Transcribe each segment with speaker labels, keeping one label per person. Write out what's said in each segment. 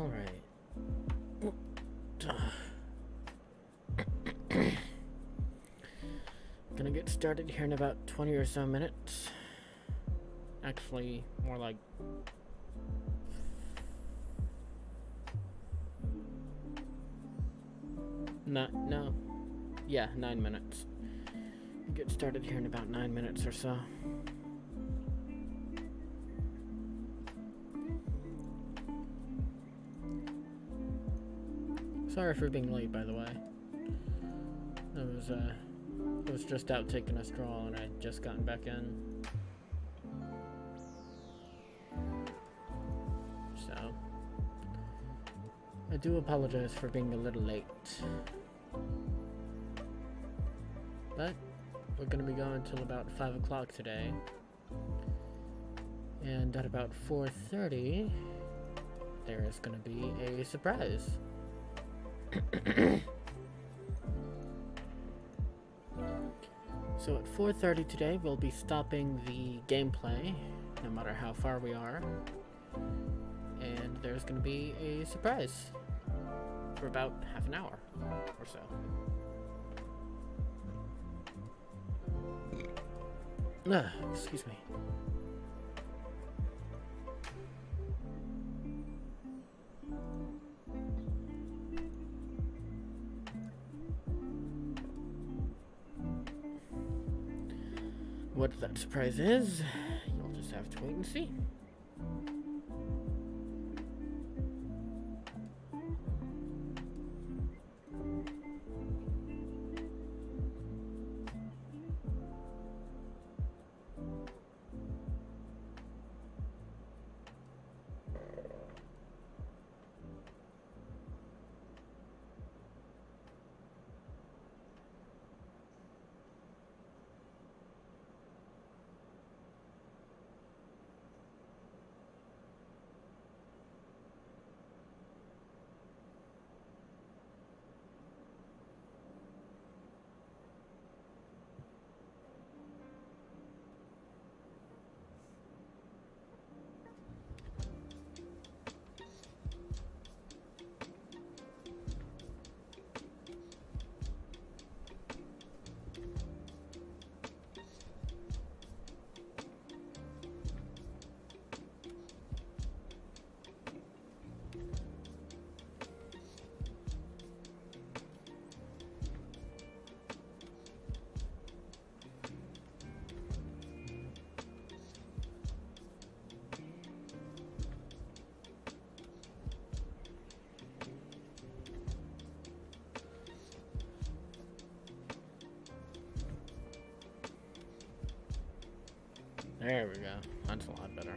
Speaker 1: Alright. Gonna get started here in about 20 or so minutes. Actually, more like no. Yeah, 9 minutes. Get started here in about 9 minutes or so. Sorry for being late, by the way. I was just out taking a stroll and I'd just gotten back in. So, I do apologize for being a little late. But, we're gonna be going till about 5 o'clock today. And at about 4:30, there is gonna be a surprise. So at 4:30 today, we'll be stopping the gameplay, no matter how far we are. And there's going to be a surprise for about half an hour or so. Excuse me. What that surprise is, you'll just have to wait and see. There we go. That's a lot better.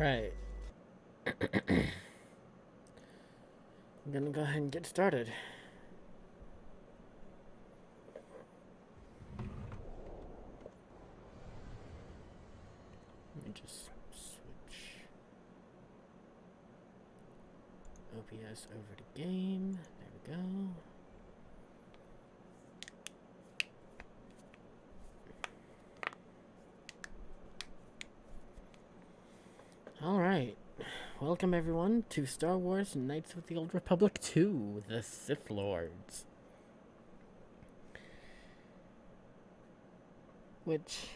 Speaker 1: Alright. I'm gonna go ahead and get started. Let me just switch OBS over to game. There we go. Alright. Welcome everyone to Star Wars Knights of the Old Republic 2, the Sith Lords. Which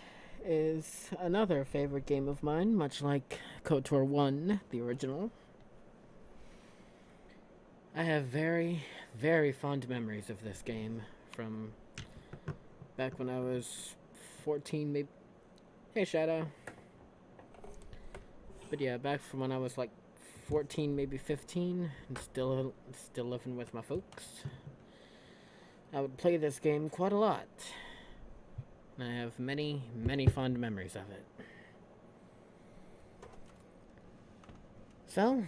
Speaker 1: is another favorite game of mine, much like KotOR 1, the original. I have very, very fond memories of this game from back when I was 14, maybe. Hey, Shadow. But yeah, back from when I was like 14, maybe 15, and still living with my folks. I would play this game quite a lot. And I have many, many fond memories of it. So,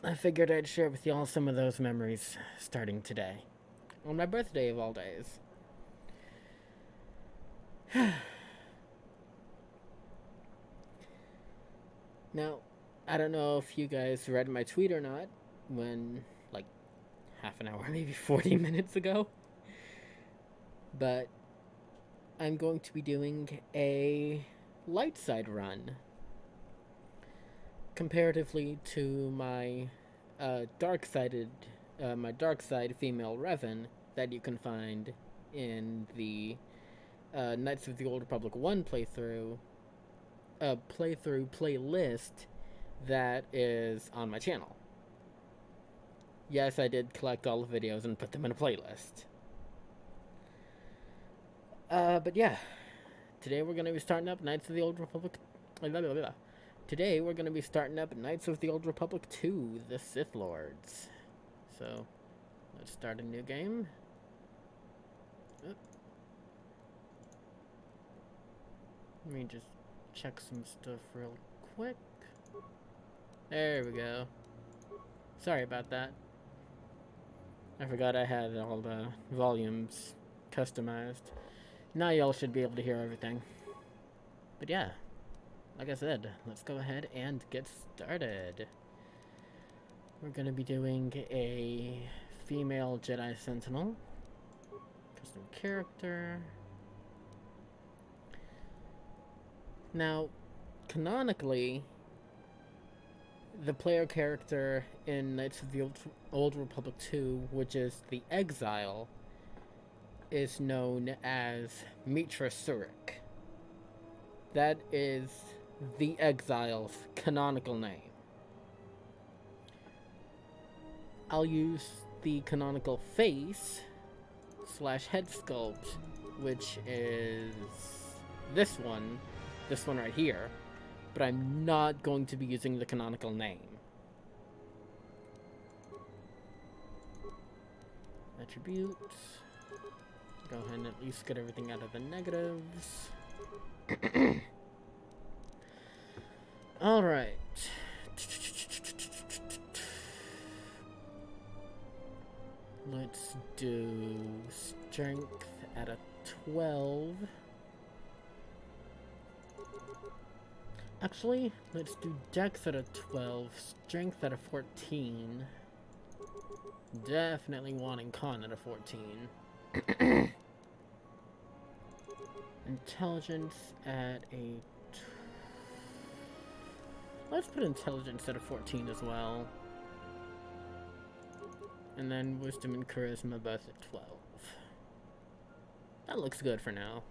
Speaker 1: I figured I'd share with y'all some of those memories starting today. On my birthday of all days. Now, I don't know if you guys read my tweet or not when, like, half an hour, maybe 40 minutes ago. But I'm going to be doing a light side run. Comparatively to my dark side female Revan that you can find in the Knights of the Old Republic 1 playthrough playlist that is on my channel. Yes, I did collect all the videos and put them in a playlist. But yeah, today we're going to be starting up Knights of the Old Republic. Today we're going to be starting up Knights of the Old Republic 2, the Sith Lords. So, let's start a new game. Let me just check some stuff real quick. There we go. Sorry about that. I forgot I had all the volumes customized. Now y'all should be able to hear everything. But yeah, like I said, let's go ahead and get started. We're going to be doing a female Jedi Sentinel. Custom character. Now, canonically, the player character in Knights of the Old Republic 2, which is the Exile, is known as Mitra Surik. That is the Exile's canonical name. I'll use the canonical face / head sculpt, which is this one right here, but I'm not going to be using the canonical name. Attributes. Go ahead and at least get everything out of the negatives. Alright. Let's do strength at a 12. Actually, let's do dex at a 12, strength at a 14. Definitely wanting con at a 14. Intelligence at a... Let's put intelligence at a 14 as well. And then wisdom and charisma both at 12. That looks good for now.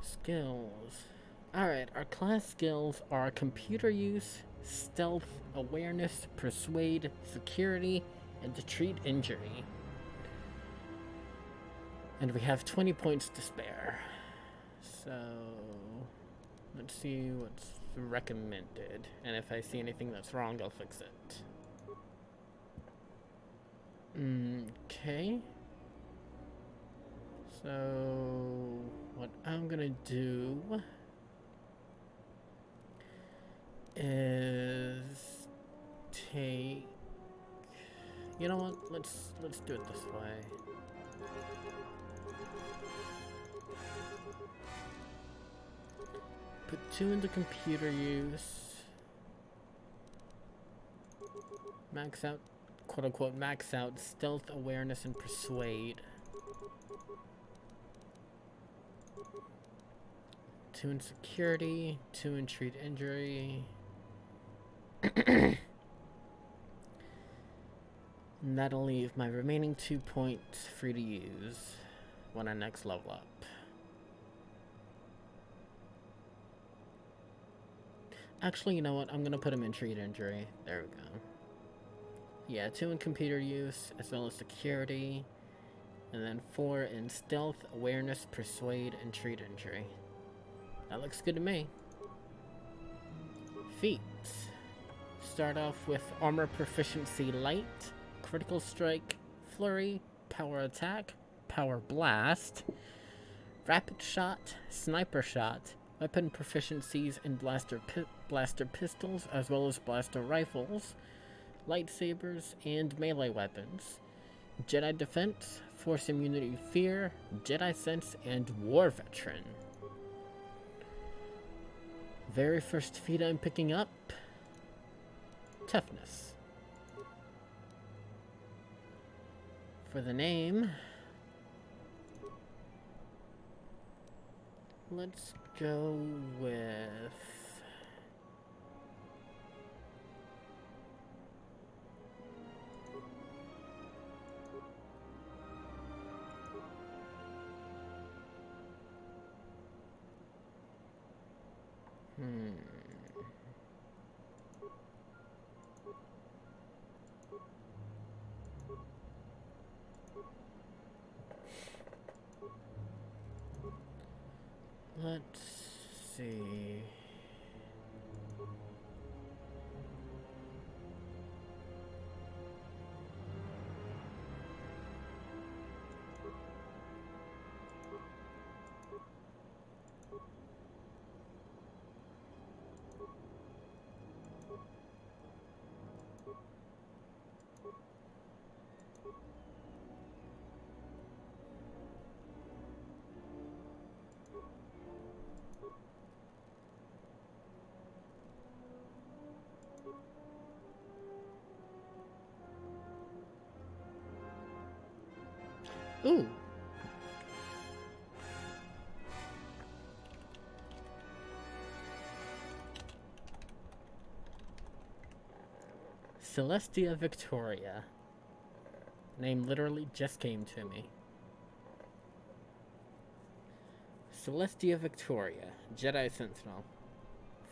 Speaker 1: Skills. Alright, our class skills are computer use, stealth, awareness, persuade, security, and to treat injury. And we have 20 points to spare. So, let's see what's recommended. And if I see anything that's wrong, I'll fix it. Okay. So, what I'm gonna do is take. You know what? Let's do it this way. Put 2 into computer use. Max out, quote unquote, max out stealth, awareness, and persuade. 2 in security, 2 in treat injury. And that'll leave my remaining 2 points free to use when I next level up. Actually, you know what? I'm gonna put him in treat injury. There we go. Yeah, 2 in computer use, as well as security. And then 4 in stealth, awareness, persuade, and treat injury. That looks good to me. Feats. Start off with armor proficiency light, critical strike, flurry, power attack, power blast, rapid shot, sniper shot, weapon proficiencies in blaster pistols, as well as blaster rifles, lightsabers, and melee weapons, Jedi defense, force immunity fear, Jedi sense, and war veteran. Very first feat I'm picking up, toughness. For the name, let's go with let's see. Ooh. Celestia Victoria. Name literally just came to me. Celestia Victoria, Jedi Sentinel.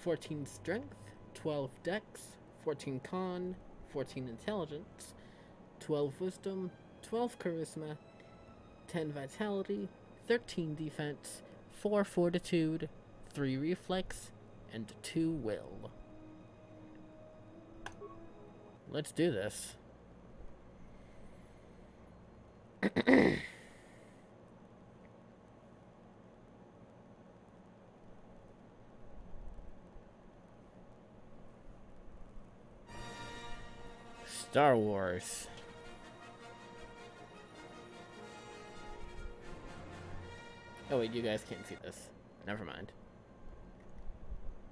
Speaker 1: 14 strength, 12 dex, 14 con, 14 intelligence, 12 wisdom, 12 charisma, 10 vitality, 13 defense, 4 fortitude, 3 reflex, and 2 will. Let's do this. Star Wars. Oh wait, you guys can't see this. Never mind.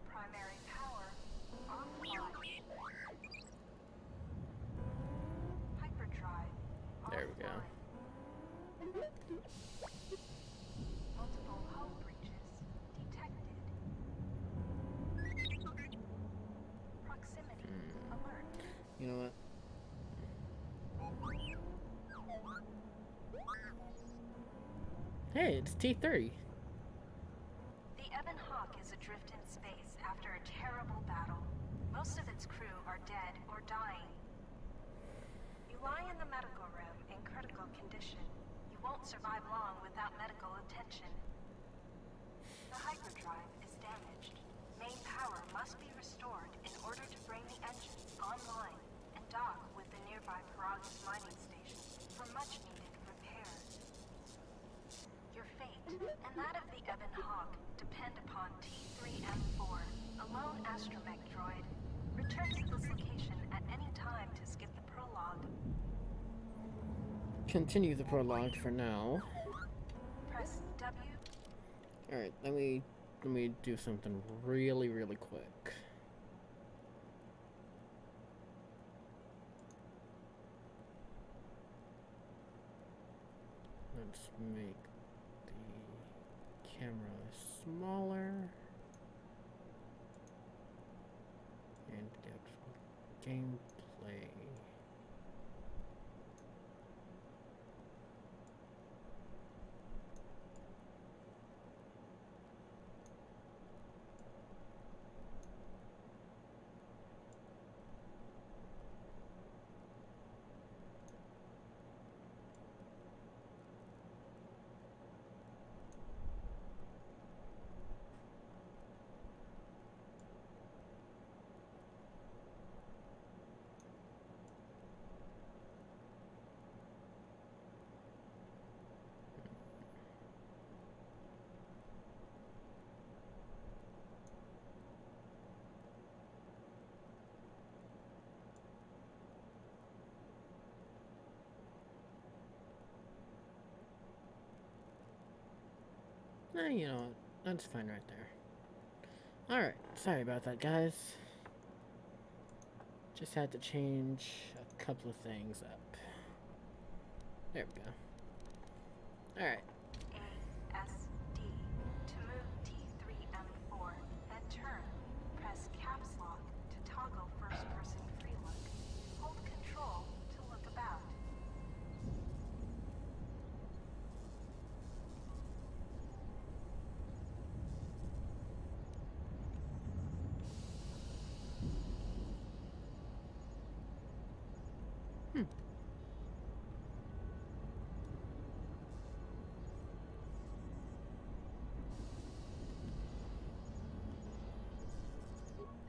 Speaker 2: Primary power online. Hyperdrive.
Speaker 1: There we go.
Speaker 2: Multiple hull breaches detected. Proximity alert.
Speaker 1: You know what? Hey, it's T3.
Speaker 2: The Ebon Hawk is adrift in space after a terrible battle. Most of its crew are dead or dying. You lie in the medical room in critical condition. You won't survive long without medical attention. The hyperdrive is damaged. Main power must be restored in order to bring the engines online and dock with the nearby Paragus mining station.
Speaker 1: continue the prologue for now.
Speaker 2: Press W.
Speaker 1: Alright, let me do something really, really quick. Let's make the camera smaller. And the actual gameplay. You know what? That's fine right there. Alright, sorry about that, guys. Just had to change a couple of things up. There we go. Alright.
Speaker 2: ASD to move T3M4 and turn. Press caps lock to toggle first person free look. Hold control to look about.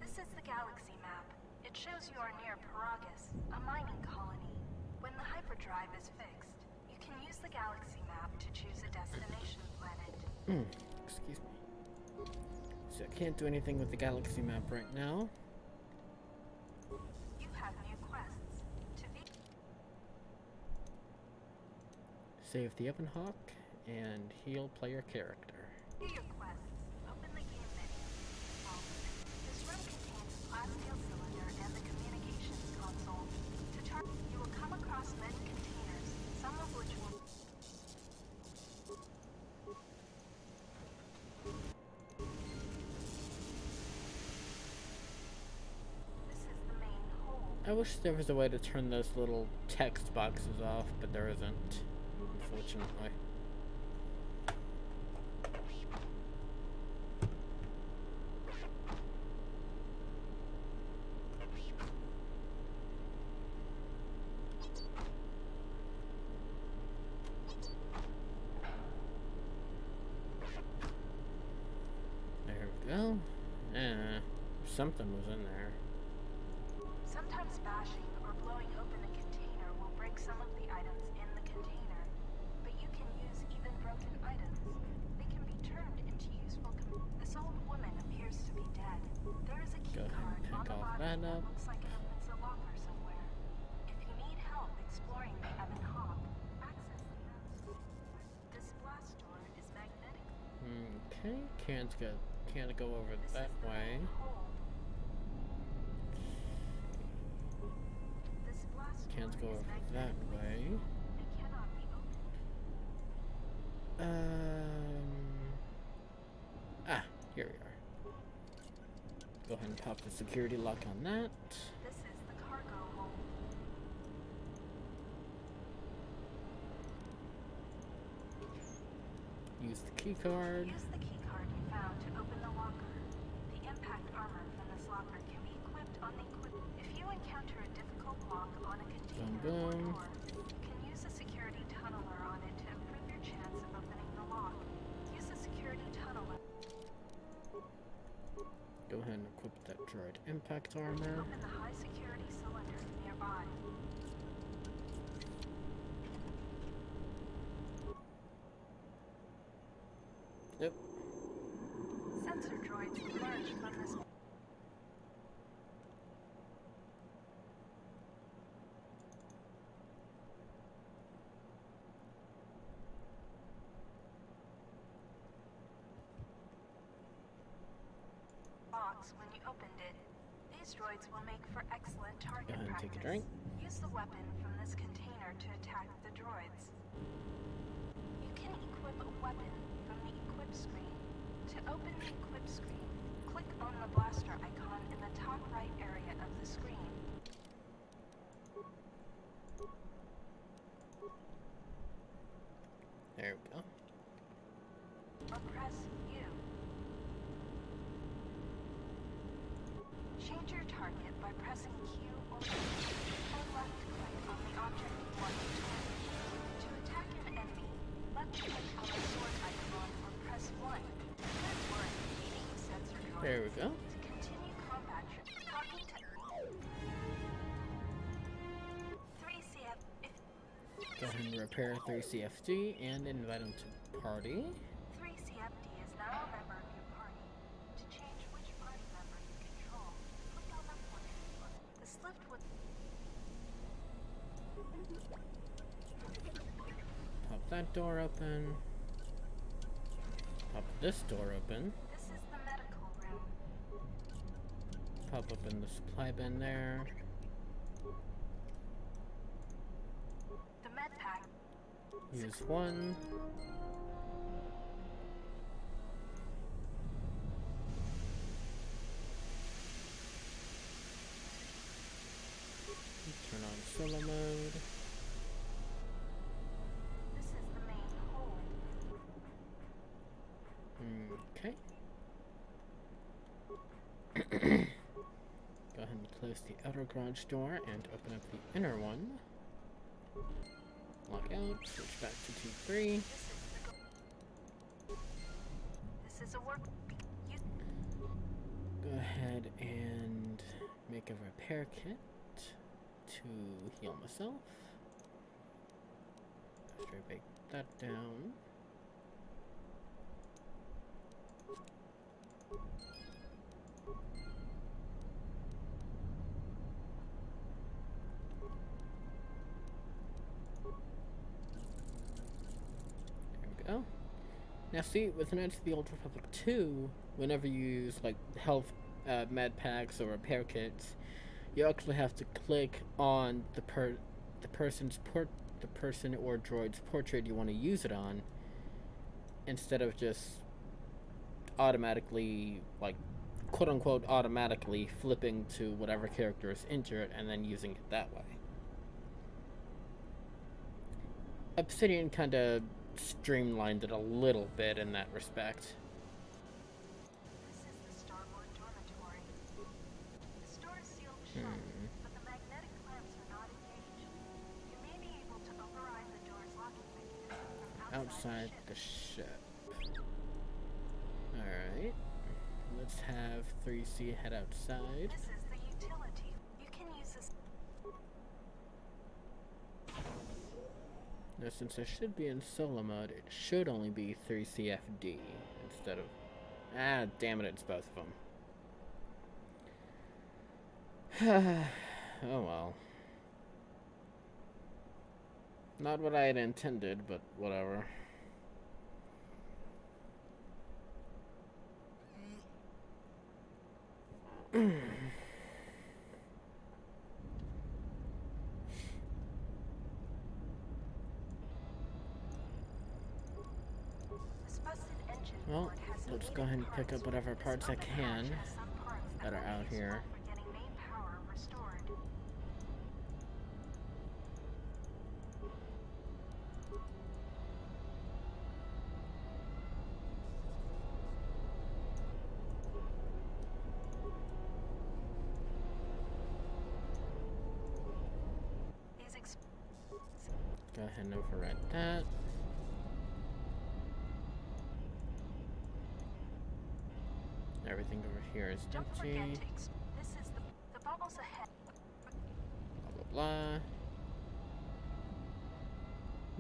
Speaker 2: This is the galaxy map. It shows you are near Paragus, a mining colony. When the hyperdrive is fixed, you can use the galaxy map to choose a destination planet.
Speaker 1: Excuse me. So I can't do anything with the galaxy map right now.
Speaker 2: You have new quests. To be
Speaker 1: Save the Oven Hawk and heal player character.
Speaker 2: view your quests. Open the game menu. This room contains a plasteel cylinder and the communications console. To charge, you will come across many containers, some of which will This is the main hold.
Speaker 1: I wish there was a way to turn those little text boxes off, but there isn't, unfortunately. There we go. Something was in there.
Speaker 2: Sometimes bashing or blowing open a container will break some of the items in the container, but you can use even broken items. They can be turned into useful. This old woman appears to be dead. There is a key
Speaker 1: Go ahead
Speaker 2: card
Speaker 1: and
Speaker 2: on
Speaker 1: pick
Speaker 2: the
Speaker 1: off
Speaker 2: body
Speaker 1: that
Speaker 2: that
Speaker 1: up.
Speaker 2: looks like it opens a locker somewhere. If you need help exploring the Ebon Hawk, access the maps. This blast door is magnetic.
Speaker 1: Okay, can't go over
Speaker 2: This
Speaker 1: that
Speaker 2: is the
Speaker 1: way.
Speaker 2: main hold. This blast door
Speaker 1: Can't go
Speaker 2: is
Speaker 1: over that
Speaker 2: magnetically
Speaker 1: way.
Speaker 2: sealed and cannot be opened.
Speaker 1: Here we are. Go ahead and pop the security lock on that.
Speaker 2: This is the cargo hold.
Speaker 1: Use the key card.
Speaker 2: Use the key card you found to open the locker. The impact armor from this locker can be equipped on the If you encounter a difficult lock on a container or
Speaker 1: Boom, boom.
Speaker 2: door, you can use a security tunneler on it to improve your chance of opening the lock. Use the security tunneler.
Speaker 1: Go ahead and equip that droid impact armor.
Speaker 2: Open the high security cylinder nearby.
Speaker 1: Yep.
Speaker 2: Sensor droids emerge from this. box when you opened it. These droids will make for excellent target
Speaker 1: Go ahead and
Speaker 2: practice.
Speaker 1: take a drink.
Speaker 2: Use the weapon from this container to attack the droids. You can equip a weapon from the equip screen. To open the equip screen, click on the blaster icon in the top right area of the screen.
Speaker 1: There we go.
Speaker 2: Or press U. Change your target by pressing Q or left click on the object you want to target. To attack an enemy, left click on the sword icon or press 1. Good work, beating the sensor droid.
Speaker 1: There we go.
Speaker 2: To continue combat, talking to 3CF.
Speaker 1: Go ahead and repair 3CFD and invite him to party.
Speaker 2: 3CFD is now a member of your party. To change which party member you control, click on the portrait. The slift would
Speaker 1: Pop that door open. Pop this door open.
Speaker 2: This is the medical room.
Speaker 1: Pop open the supply bin there.
Speaker 2: The med pack.
Speaker 1: Use one. Turn on solo mode.
Speaker 2: This is the main hold.
Speaker 1: Okay. Go ahead and close the outer garage door and open up the inner one. Lock out, switch back to T3.
Speaker 2: This is a work. You
Speaker 1: Go ahead and make a repair kit to heal myself. After I break that down. There we go. Now see, with Knights of the Old Republic 2, whenever you use like health med packs or repair kits, you actually have to click on the person or droid's portrait you want to use it on, instead of just automatically, like, quote unquote automatically flipping to whatever character is injured and then using it that way. Obsidian kind of streamlined it a little bit in that respect.
Speaker 2: This is the starboard dormitory. The store is sealed shut, but the magnetic clamps are not engaged. You may be able to override the door's locking mechanism from
Speaker 1: Outside
Speaker 2: the
Speaker 1: the ship. Alright. Let's have 3C head outside.
Speaker 2: This is the utility. You can use this.
Speaker 1: Now, since I should be in solo mode, it should only be 3CFD instead of... Ah, damn it, it's both of them. Oh well. Not what I had intended, but whatever.
Speaker 2: This busted engine
Speaker 1: Well,
Speaker 2: board has some
Speaker 1: let's go
Speaker 2: needed
Speaker 1: ahead and pick
Speaker 2: parts.
Speaker 1: up whatever
Speaker 2: This
Speaker 1: parts I
Speaker 2: open
Speaker 1: can
Speaker 2: hatch has some parts
Speaker 1: that are
Speaker 2: will be
Speaker 1: out
Speaker 2: useful
Speaker 1: here.
Speaker 2: for getting main power restored. These
Speaker 1: Go ahead and override that. Everything over here is
Speaker 2: don't
Speaker 1: empty.
Speaker 2: forget to this is the bubbles ahead.
Speaker 1: Blah blah blah.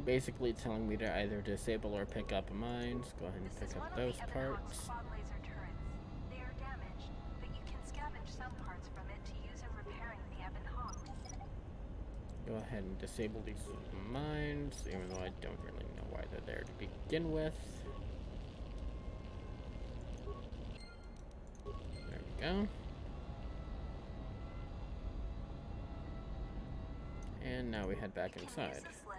Speaker 1: Basically telling me to either disable or pick up mines. Go ahead and
Speaker 2: This is
Speaker 1: pick
Speaker 2: one
Speaker 1: up
Speaker 2: of
Speaker 1: those
Speaker 2: the Ebon Hawk's
Speaker 1: parts.
Speaker 2: quad laser turrets. They are damaged, but you can scavenge some parts from it to use in repairing the Ebon Hawk.
Speaker 1: Go ahead and disable these mines, even though I don't really know why they're there to begin with. There we go. And now we head back inside.
Speaker 2: Use the slip.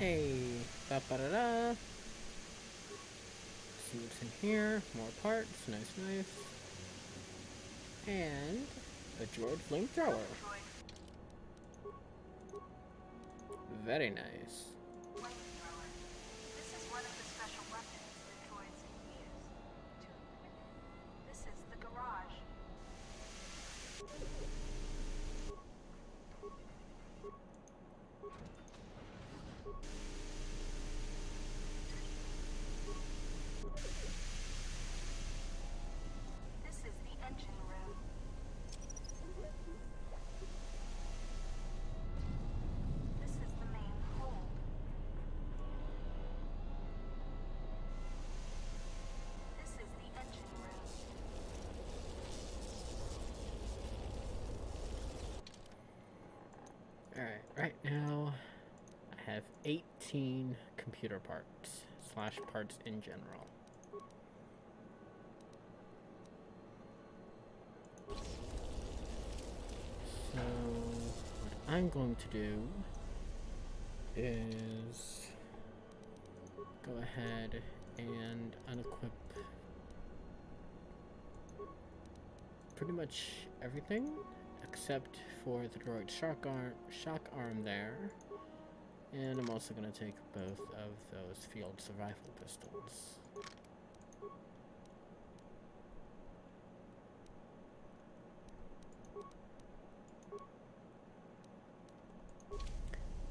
Speaker 1: Hey, ba ba da da. See what's in here. More parts. Nice, nice. And a droid flamethrower. Very nice.
Speaker 2: Flamethrower. This is one of the special weapons the droids can use. This is the garage. This is the engine room. This is the main hold. This is the engine room.
Speaker 1: Alright, right now I have 18 computer parts / parts in general. So what I'm going to do is go ahead and unequip pretty much everything except for the droid shock arm there. And I'm also going to take both of those field survival pistols.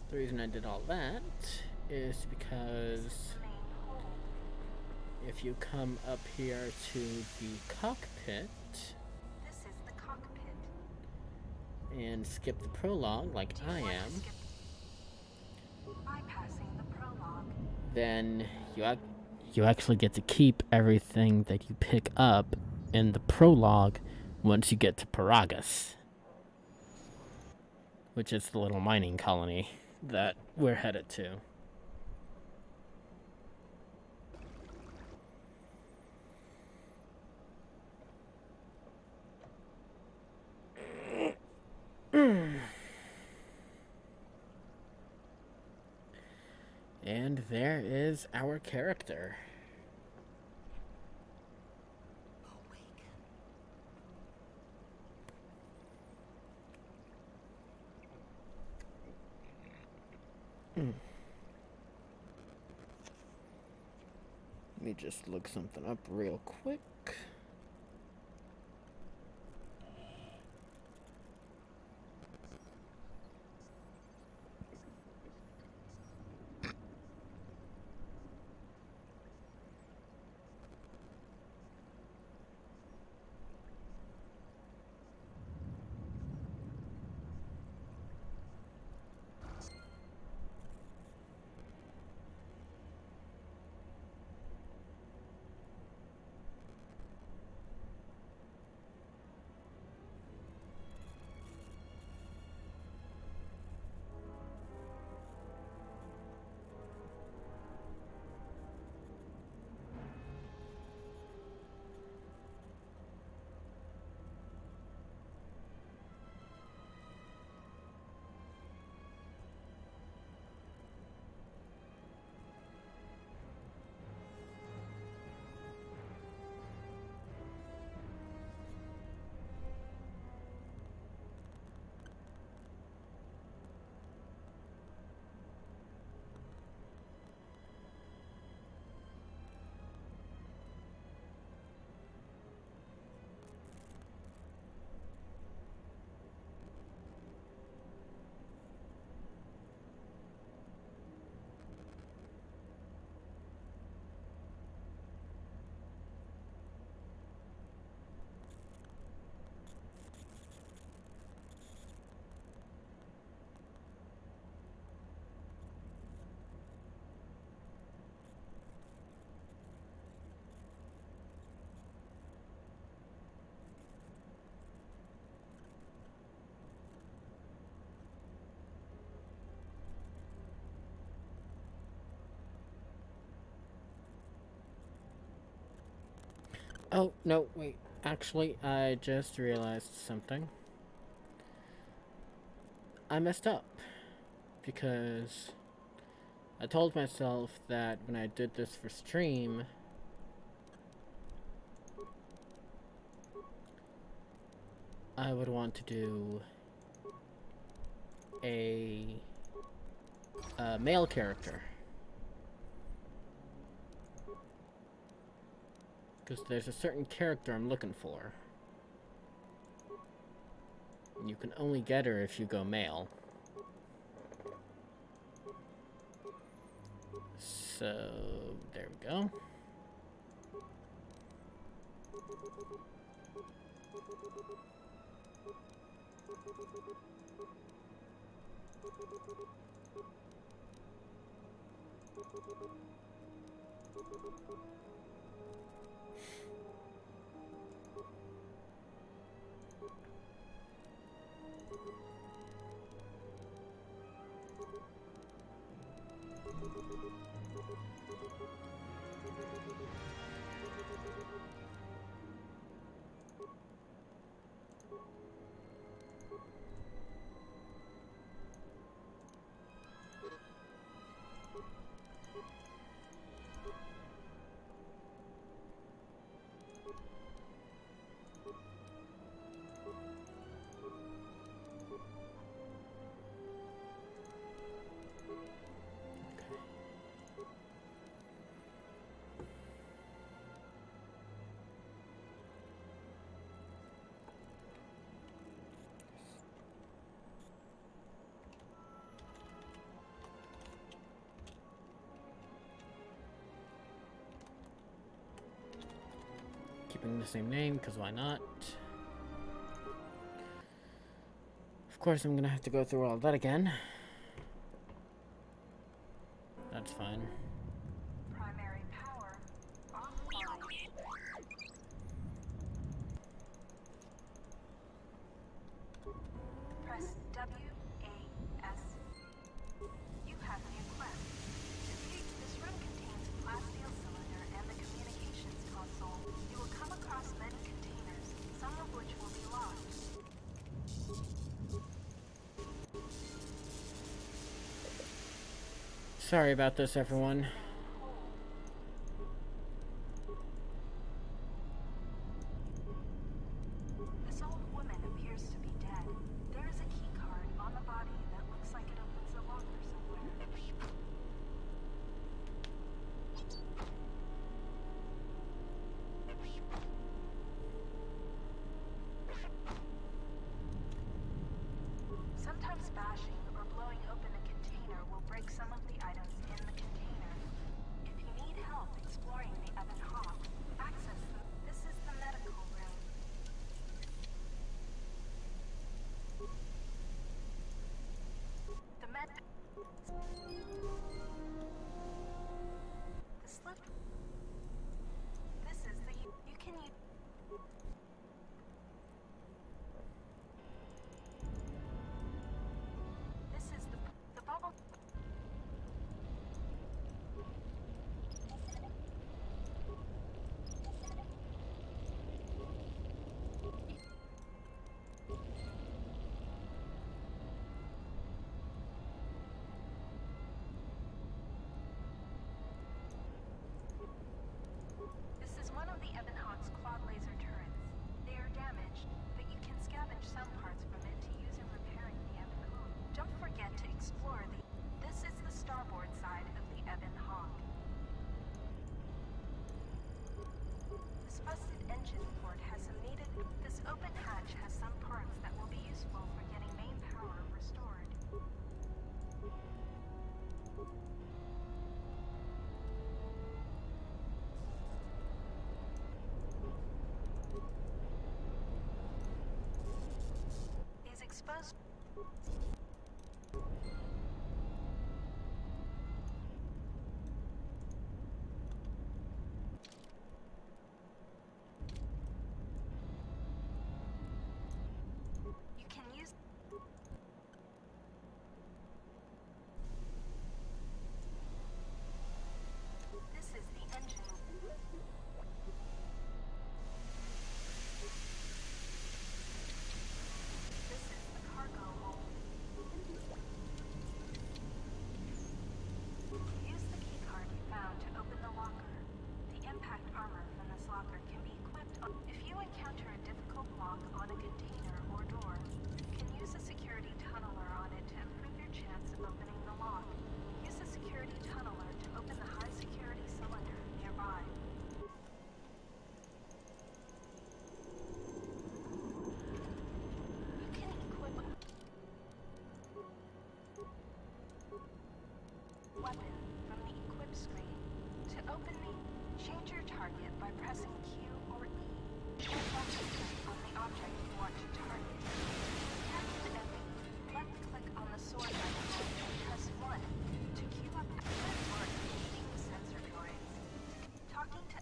Speaker 1: The reason I did all that is because if you come up here to the cockpit
Speaker 2: This is the cockpit.
Speaker 1: and skip the prologue like I am,
Speaker 2: Bypassing the prologue.
Speaker 1: then you actually get to keep everything that you pick up in the prologue once you get to Paragus, which is the little mining colony that we're headed to. And there is our character. Let me just look something up real quick. Oh, no, wait. Actually, I just realized something. I messed up. Because I told myself that when I did this for stream, I would want to do a male character. Because there's a certain character I'm looking for. And you can only get her if you go male. So, there we go. Keeping the same name, because why not? Of course, I'm gonna have to go through all that again. That's fine.
Speaker 2: Primary power offline. Press WAS. You have new quest. This room contains a glass steel cylinder and the communications console. You will come across many containers, some of which will be locked.
Speaker 1: Sorry about this, everyone.
Speaker 2: This old woman appears to be dead. There is a key card on the body that looks like it opens a locker somewhere. Sometimes bashing or blowing open a container will break some of the items in the container. If you need help exploring the Ebon Hawk, access them. This is the medical room. The slip. This is the you can use. This is the bubble. This is one of the Ebon Hawk's quad laser turrets. They are damaged, but you can scavenge some parts from it to use in repairing the Ebon Hawk. Don't forget to explore the. This is the starboard side of the Ebon Hawk. This busted engine port has some needed. This open hatch has some parts that will be useful for getting main power restored. These exposed. You can use. This is the engine. lock on a container or door. You can use a security tunneler on it to improve your chance of opening the lock. Use a security tunneler to open the high security cylinder nearby. You can equip weapon from the equip screen. To open the, change your target by pressing Q or E. Or left click on the object you want to target. To attack the enemy, left click on the sword button and press 1 to queue up active or engaging sensor droids. Talking to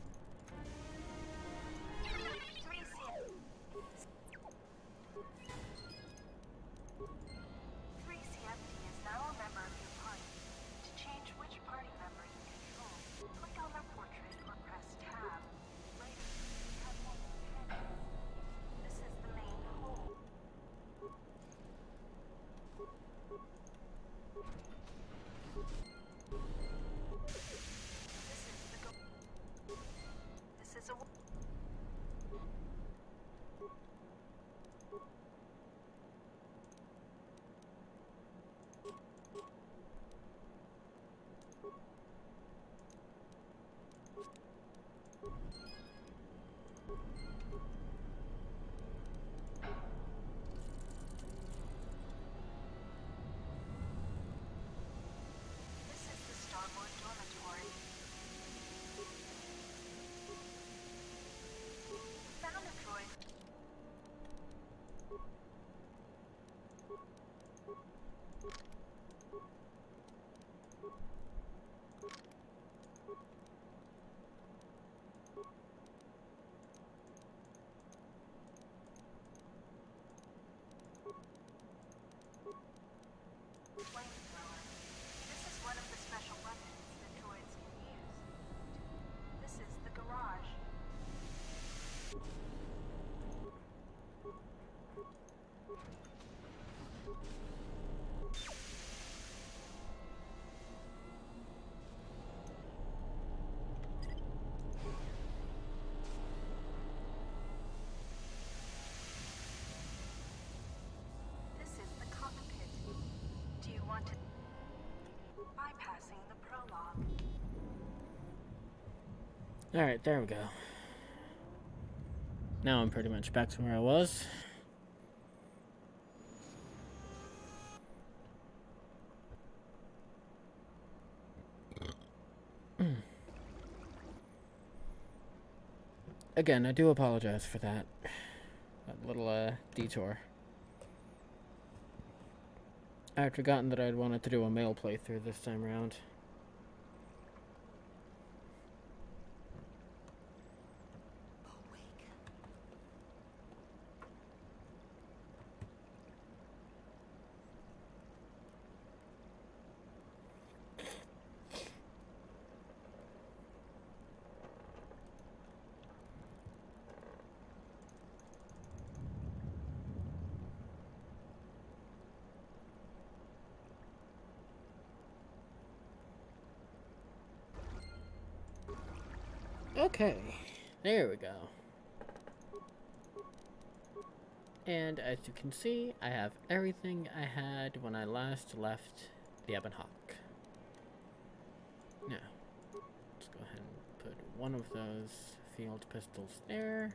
Speaker 2: 3CFD is now a member of your party. To change which party member you control, click on their portrait or press Tab. Later, you have more companions. This is the main hole. This is a This is the starboard dormitory. Found a droid. Flamethrower. This is one of the special weapons that droids can use. This is the garage. This is the cockpit. Do you want to bypassing the prologue?
Speaker 1: Alright, there we go. Now I'm pretty much back to where I was. Again, I do apologize for that. That little detour. I had forgotten that I'd wanted to do a male playthrough this time around. Okay, there we go. And as you can see, I have everything I had when I last left the Ebon Hawk. Now, let's go ahead and put one of those field pistols there.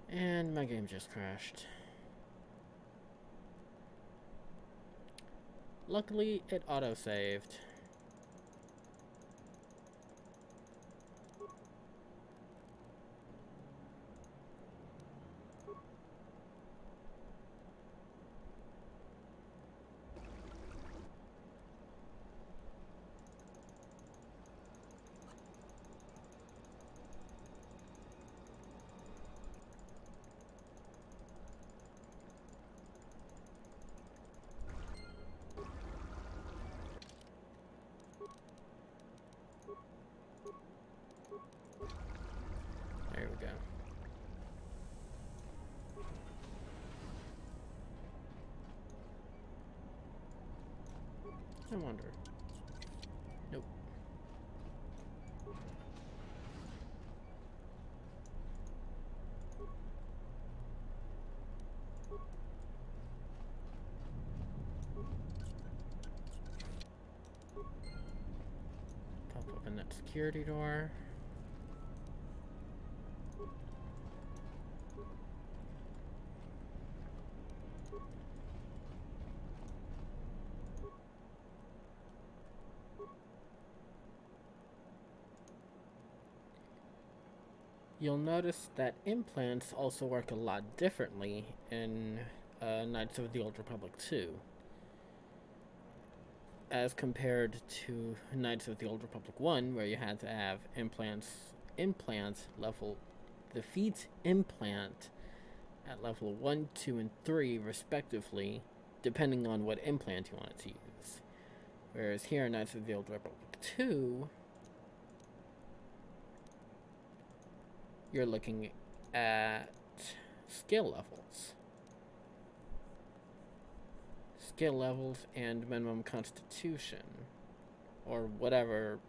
Speaker 1: And my game just crashed. Luckily, it auto-saved. I wonder. Nope. Pop open that security door. You'll notice that implants also work a lot differently in Knights of the Old Republic 2 as compared to Knights of the Old Republic 1, where you had to have implants level, defeat implant at level 1, 2, and 3 respectively, depending on what implant you wanted to use. Whereas here in Knights of the Old Republic 2, you're looking at skill levels. Skill levels and minimum constitution, or whatever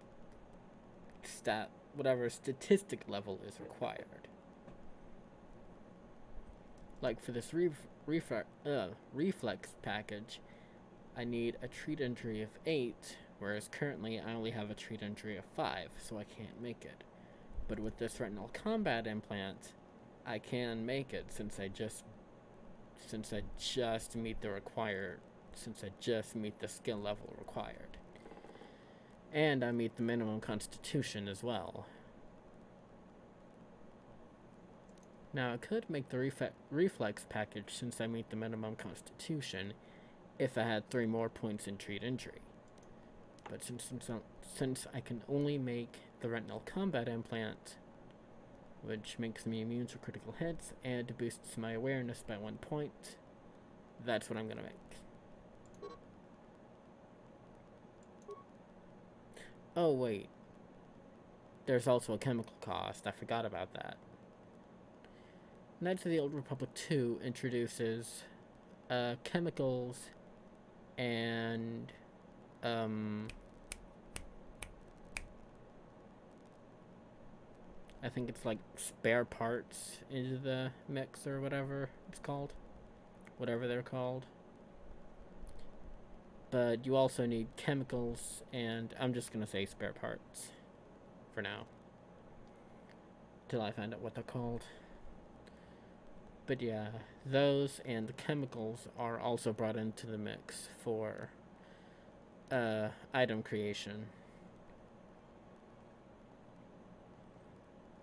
Speaker 1: statistic level is required. Like for this reflex package, I need a treat injury of 8, whereas currently I only have a treat injury of 5, so I can't make it. But with this retinal combat implant, I can make it since I just meet the skill level required. And I meet the minimum constitution as well. Now I could make the reflex package since I meet the minimum constitution if I had 3 more points in treat injury. But since I can only make the retinal combat implant, which makes me immune to critical hits and boosts my awareness by 1 point, that's what I'm gonna make. Oh wait, there's also a chemical cost, I forgot about that. Knights of the Old Republic 2 introduces chemicals and I think it's like spare parts into the mix or whatever it's called. Whatever they're called. But you also need chemicals and I'm just gonna say spare parts for now. Till I find out what they're called. But yeah, those and the chemicals are also brought into the mix for item creation.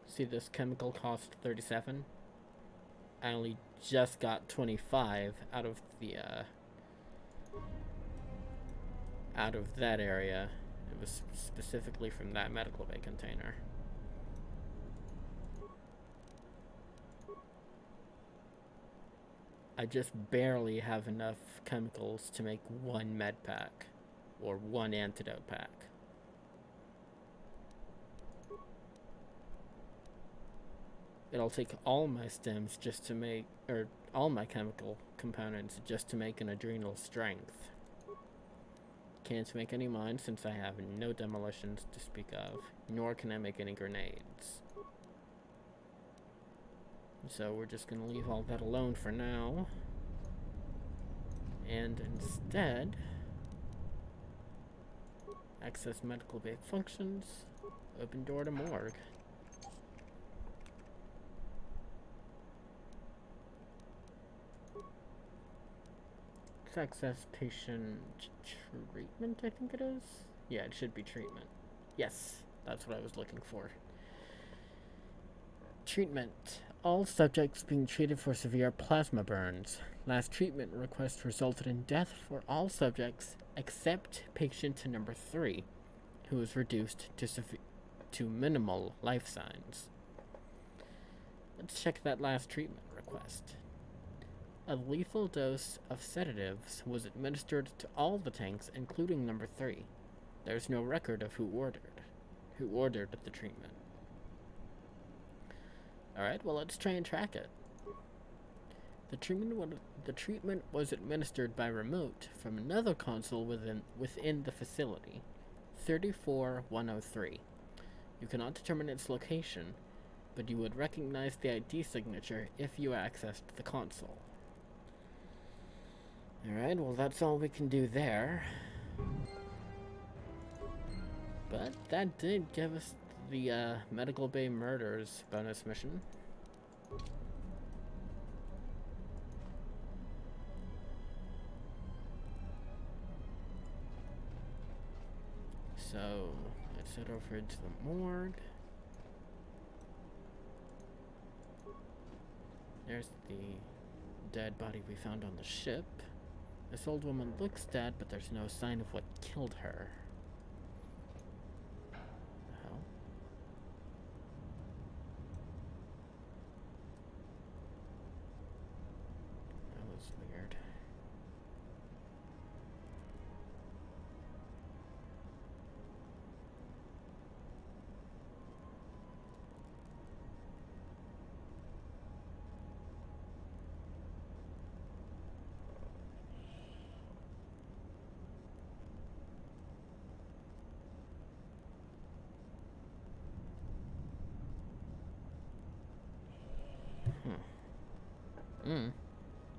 Speaker 1: See, this chemical cost 37. I only just got 25 out of the out of that area. It was specifically from that medical bay container. I just barely have enough chemicals to make 1 med pack or 1 antidote pack. It'll take all my stems just to make, or all my chemical components just to make an adrenal strength. Can't make any mines since I have no demolitions to speak of, nor can I make any grenades. So we're just gonna leave all that alone for now. And instead, access medical bay functions, open door to morgue. Access patient treatment, I think it is. Yeah, it should be treatment. Yes, that's what I was looking for. Treatment. All subjects being treated for severe plasma burns. Last treatment request resulted in death for all subjects except patient number 3, who was reduced to minimal life signs. Let's check that last treatment request. A lethal dose of sedatives was administered to all the tanks, including number 3. There's no record of who ordered the treatment. Alright, well, let's try and track it. The treatment was administered by remote from another console within the facility. 34103. You cannot determine its location, but you would recognize the ID signature if you accessed the console. Alright, well that's all we can do there. But that did give us the Medical Bay Murders bonus mission. So, let's head over to the morgue. There's the dead body we found on the ship. This old woman looks dead, but there's no sign of what killed her. The hell? That was weird.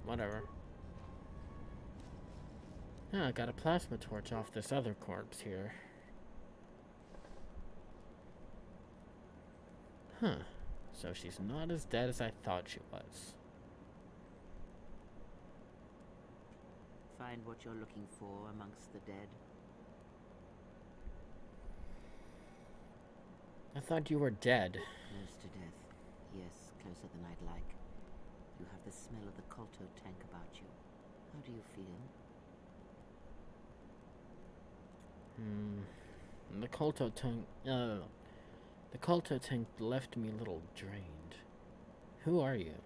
Speaker 1: Whatever. Ah, I got a plasma torch off this other corpse here. Huh. So she's not as dead as I thought she was.
Speaker 3: Find what you're looking for amongst the dead.
Speaker 1: I thought you were dead.
Speaker 3: Close to death. Yes, closer than I'd like. You have the smell of the KotOR tank about you. How do you feel?
Speaker 1: The KotOR tank. The KotOR tank left me a little drained. Who are you?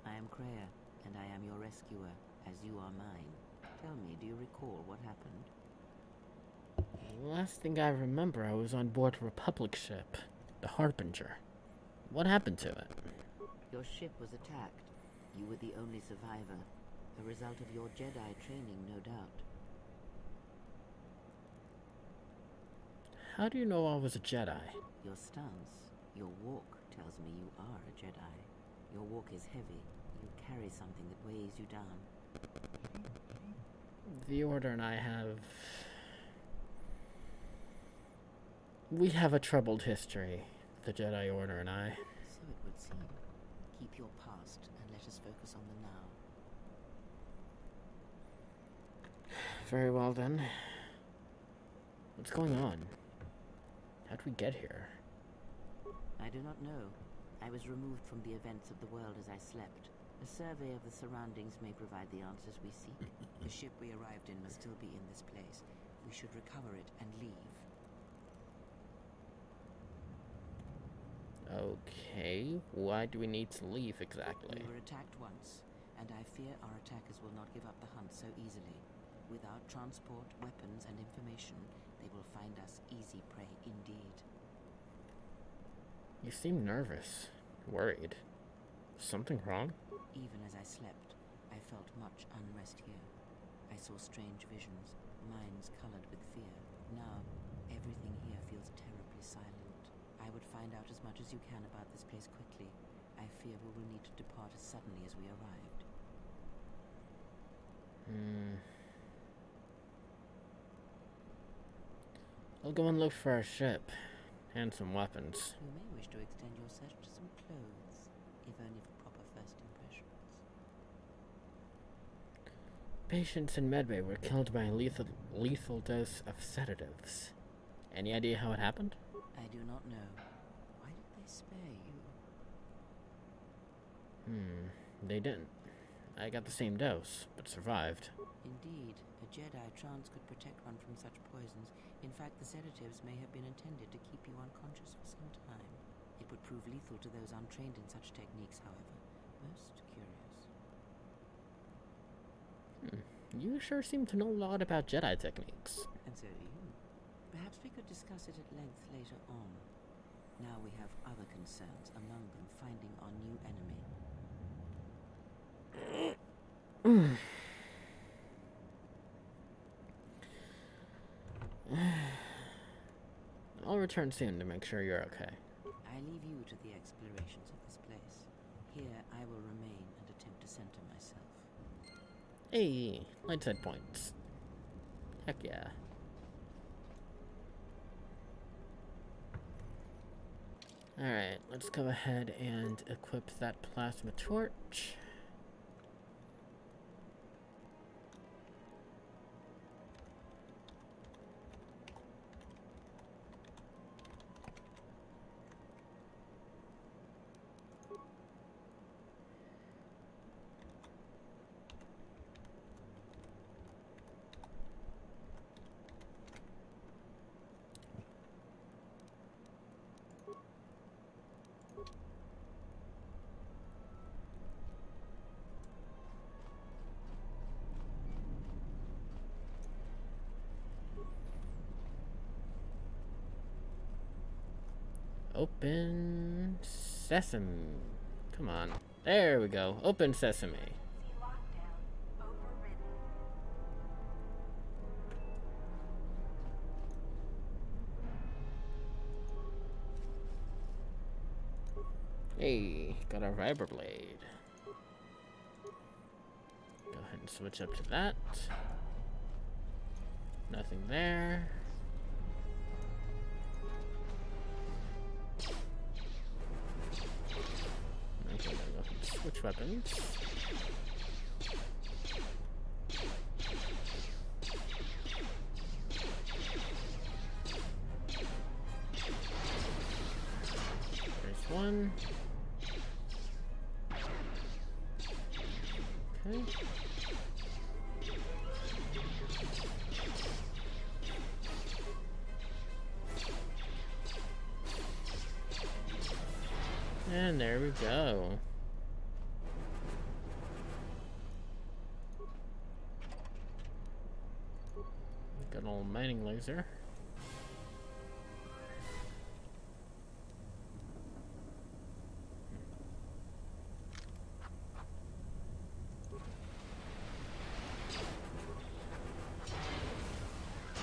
Speaker 3: I am Kreia, and I am your rescuer, as you are mine. Tell me, do you recall what happened?
Speaker 1: The last thing I remember, I was on board a Republic ship, the Harbinger. What happened to it?
Speaker 3: Your ship was attacked. You were the only survivor. A result of your Jedi training, no doubt.
Speaker 1: How do you know I was a Jedi?
Speaker 3: Your stance, your walk tells me you are a Jedi. Your walk is heavy. You carry something that weighs you down.
Speaker 1: The Order and I we have a troubled history, the Jedi Order and I.
Speaker 3: So it would seem. Keep your past and let us focus on the now.
Speaker 1: Very well then. What's going on? How'd we get here?
Speaker 3: I do not know. I was removed from the events of the world as I slept. A survey of the surroundings may provide the answers we seek. The ship we arrived in must still be in this place. We should recover it and leave.
Speaker 1: Okay, why do we need to leave exactly?
Speaker 3: We were attacked once, and I fear our attackers will not give up the hunt so easily. Without transport, weapons, and information, they will find us easy prey indeed.
Speaker 1: You seem nervous, worried. Something wrong?
Speaker 3: Even as I slept, I felt much unrest here. I saw strange visions, minds colored with fear. Now, everything here feels terribly silent. I would find out as much as you can about this place quickly. I fear we will need to depart as suddenly as we arrived.
Speaker 1: I'll go and look for our ship. And some weapons.
Speaker 3: You may wish to extend your search to some clothes, if only for proper first impressions.
Speaker 1: Patients in Medbay were killed by a lethal dose of sedatives. Any idea how it happened?
Speaker 3: I do not know. Why did they spare you?
Speaker 1: They didn't. I got the same dose, but survived.
Speaker 3: Indeed, a Jedi trance could protect one from such poisons. In fact, the sedatives may have been intended to keep you unconscious for some time. It would prove lethal to those untrained in such techniques, however. Most curious.
Speaker 1: You sure seem to know a lot about Jedi techniques.
Speaker 3: And so do you. Perhaps we could discuss it at length later on. Now we have other concerns, among them finding our new enemy.
Speaker 1: I'll return soon to make sure you're okay.
Speaker 3: I leave you to the explorations of this place. Here I will remain and attempt to center myself.
Speaker 1: Hey, light side points. Heck yeah. Alright, let's go ahead and equip that plasma torch. Open sesame. Come on. There we go. Open sesame.
Speaker 2: Lockdown overridden.
Speaker 1: Hey, got our vibroblade. Go ahead and switch up to that. Nothing there. Okay, gotta go ahead and switch weapons. There's one. Okay. And there we go. Good old mining laser.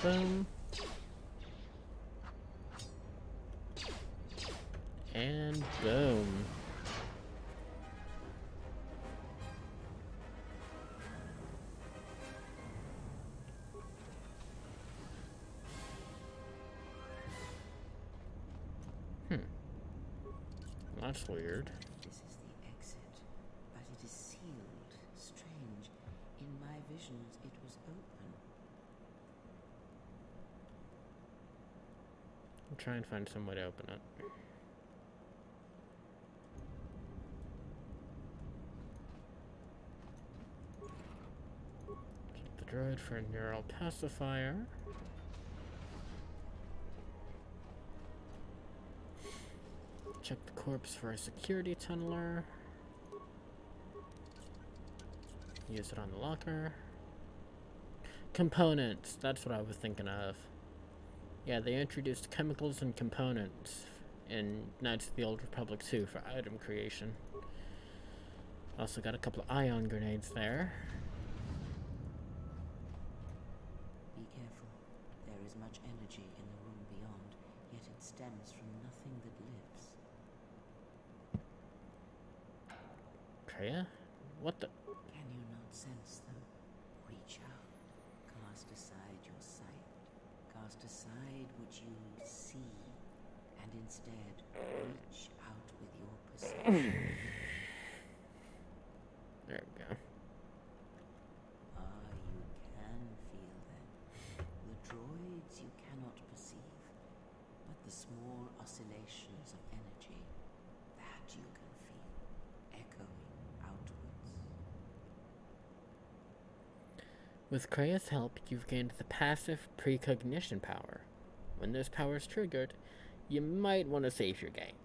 Speaker 1: Boom. And boom. That's weird.
Speaker 3: This is the exit, but it is sealed. Strange. In my visions, it was open.
Speaker 1: I'll try and find some way to open it. Check the droid for a neural pacifier. Check the corpse for a security tunneler. Use it on the locker. Components, that's what I was thinking of. Yeah, they introduced chemicals and components in Knights of the Old Republic 2 for item creation. Also got a couple of ion grenades there.
Speaker 3: Be careful. There is much energy in the room beyond, yet it stems from nothing that lives.
Speaker 1: Kreia? What the?
Speaker 3: Can you not sense them? Reach out. Cast aside your sight. Cast aside what you see. And instead, reach out with your perception.
Speaker 1: There we go.
Speaker 3: Ah, you can feel them. The droids you cannot perceive, but the small oscillations of energy, that you can feel, echoing outwards.
Speaker 1: With Kreia's help, you've gained the passive precognition power. When this power is triggered, you might want to save your game.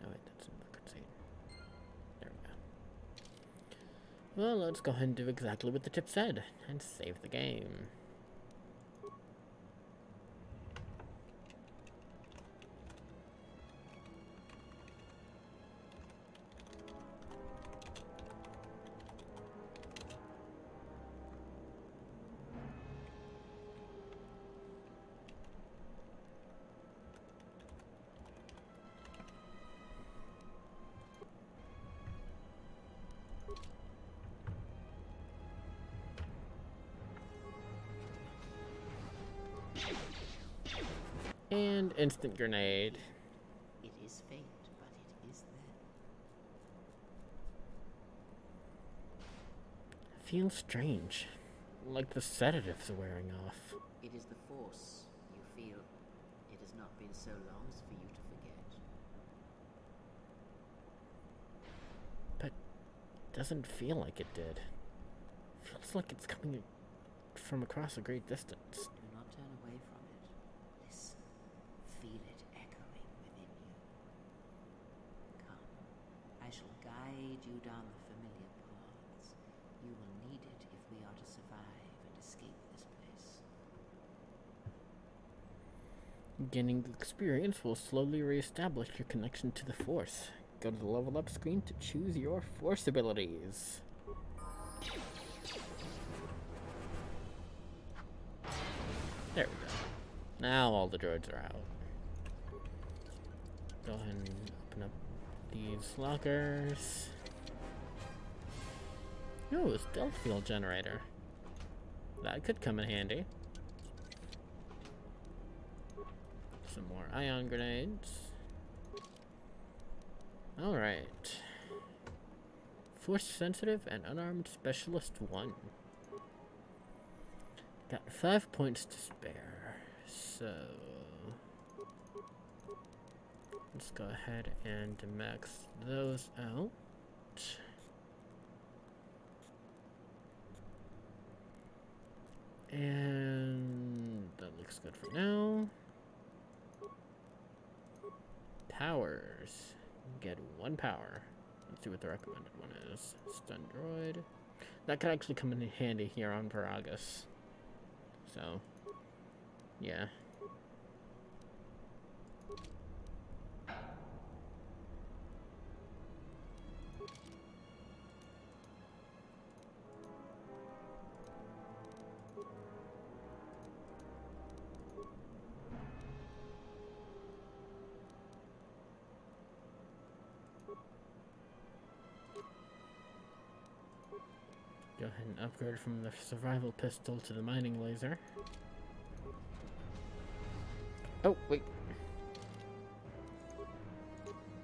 Speaker 1: Oh wait, that's another cutscene. There we Well, let's go ahead and do exactly what the tip said and save the game. And instant grenade.
Speaker 3: It is fate, but it is there.
Speaker 1: Feels strange. Like the sedatives are wearing off.
Speaker 3: It is the force you feel. It has not been so long as for you to forget.
Speaker 1: But doesn't feel like it did. Feels like it's coming from across a great distance.
Speaker 3: Do not turn away from it. Listen. Feel it echoing within you. Come. I shall guide you down the familiar paths. You will need it if we are to survive and escape this place.
Speaker 1: Gaining experience will slowly reestablish your connection to the Force. Go to the level up screen to choose your Force abilities. There we go. Now all the droids are out. Go ahead and open up these lockers. Ooh, a stealth field generator. That could come in handy. Some more ion grenades. Alright. Force sensitive and unarmed specialist 1. Got 5 points to spare. So let's go ahead and max those out. And that looks good for now. Powers. Get 1 power. Let's see what the recommended one is. Stun droid. That could actually come in handy here on Veragus. So, yeah. Go ahead and upgrade from the survival pistol to the mining laser. Oh, wait.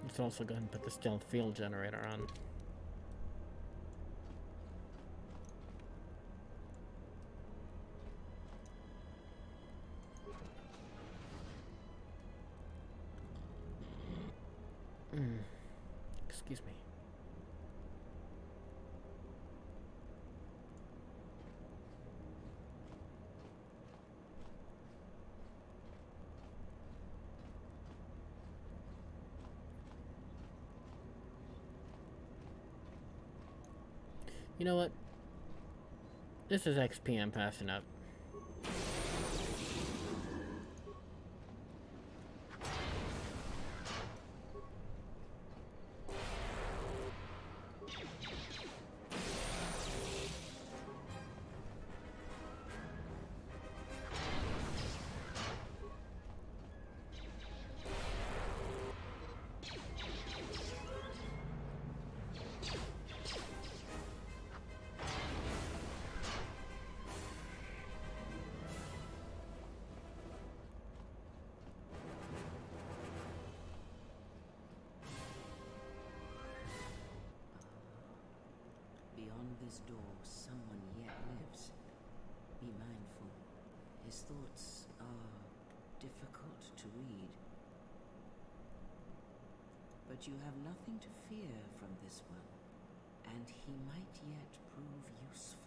Speaker 1: Let's also go ahead and put the stealth field generator on. Excuse me. You know what? This is XP I'm passing up.
Speaker 3: Beyond this door, someone yet lives. Be mindful. His thoughts are difficult to read. But you have nothing to fear from this one, and he might yet prove useful.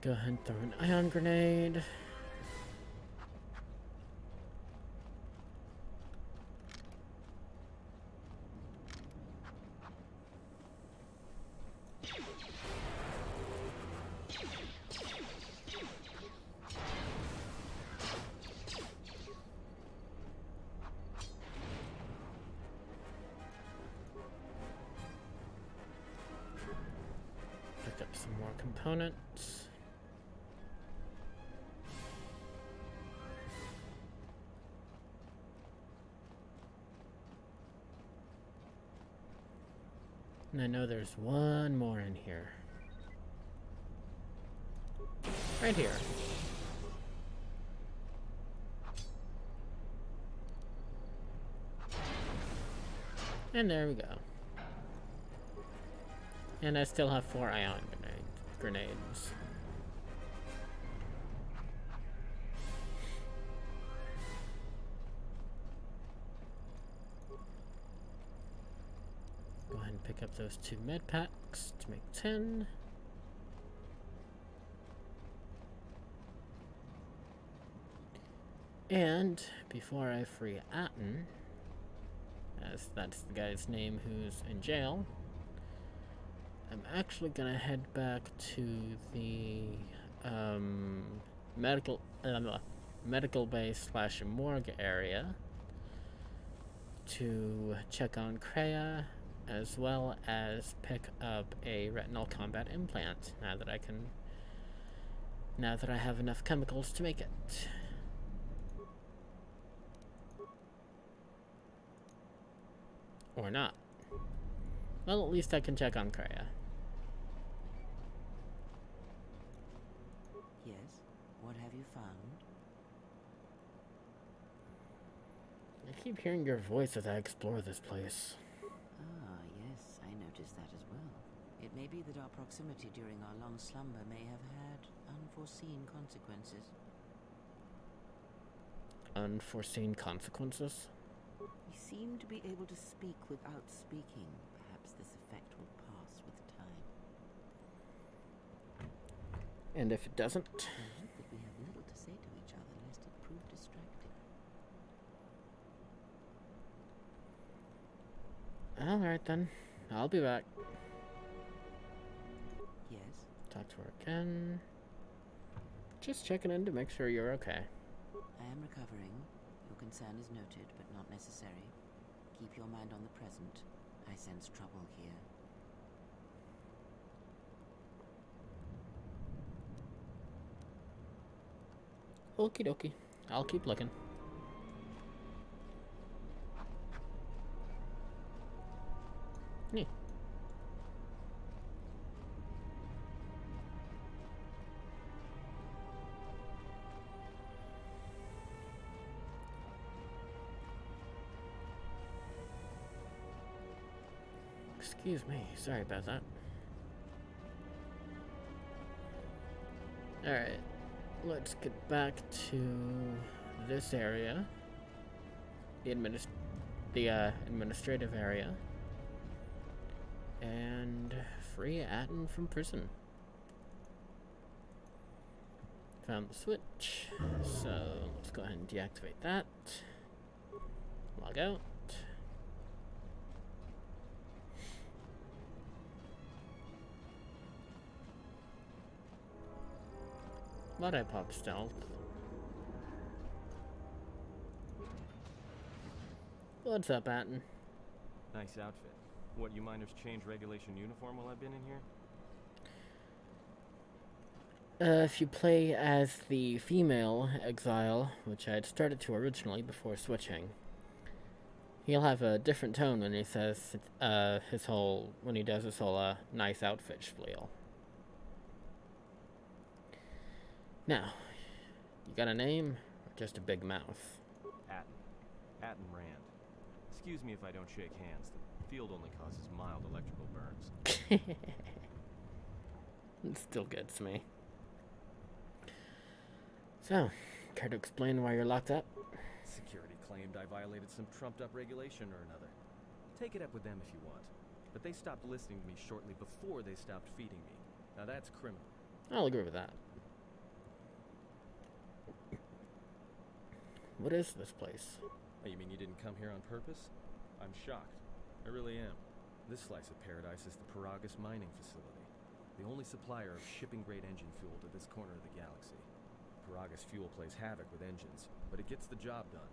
Speaker 1: Go ahead and throw an ion grenade. Pick up some more components. And I know there's one more in here. Right here. And there we go. And I still have 4 ion grenades. Go ahead and pick up those 2 med packs to make 10. And before I free Atten, as that's the guy's name who's in jail, I'm actually gonna head back to the medical base / morgue area to check on Kreia, as well as pick up a retinal combat implant now that I have enough chemicals to make it. Or not. Well, at least I can check on Kreia.
Speaker 3: Yes? What have you found?
Speaker 1: I keep hearing your voice as I explore this place.
Speaker 3: Ah, yes, I noticed that as well. It may be that our proximity during our long slumber may have had unforeseen consequences.
Speaker 1: Unforeseen consequences?
Speaker 3: We seem to be able to speak without speaking. Perhaps this effect will pass with time.
Speaker 1: And if it doesn't?
Speaker 3: I hope that we have little to say to each other, lest it prove distracting.
Speaker 1: Alright then. I'll be back.
Speaker 3: Yes?
Speaker 1: Talk to her again. Just checking in to make sure you're okay.
Speaker 3: I am recovering. Your concern is noted, but not necessary. Keep your mind on the present. I sense trouble here.
Speaker 1: Okie dokie. I'll keep looking. Yeah. Excuse me. Sorry about that. Alright. Let's get back to this area. The administrative area. And free Atten from prison. Found the switch. So let's go ahead and deactivate that. Log out. Why'd I pop stealth? What's up, Atten?
Speaker 4: Nice outfit. What, you miners change regulation uniform while I've been in here?
Speaker 1: If you play as the female exile, which I had started to originally before switching, he'll have a different tone when he says when he does his whole nice outfit spiel. Now, you got a name or just a big mouth?
Speaker 4: Atten Rand. Excuse me if I don't shake hands. The field only causes mild electrical burns.
Speaker 1: It still gets me. So, care to explain why you're locked up?
Speaker 4: Security claimed I violated some trumped-up regulation or another. Take it up with them if you want. But they stopped listening to me shortly before they stopped feeding me. Now that's criminal.
Speaker 1: I'll agree with that. What is this place?
Speaker 4: Oh, you mean you didn't come here on purpose? I'm shocked. I really am. This slice of paradise is the Paragus mining facility, the only supplier of shipping-grade engine fuel to this corner of the galaxy. Paragus fuel plays havoc with engines, but it gets the job done.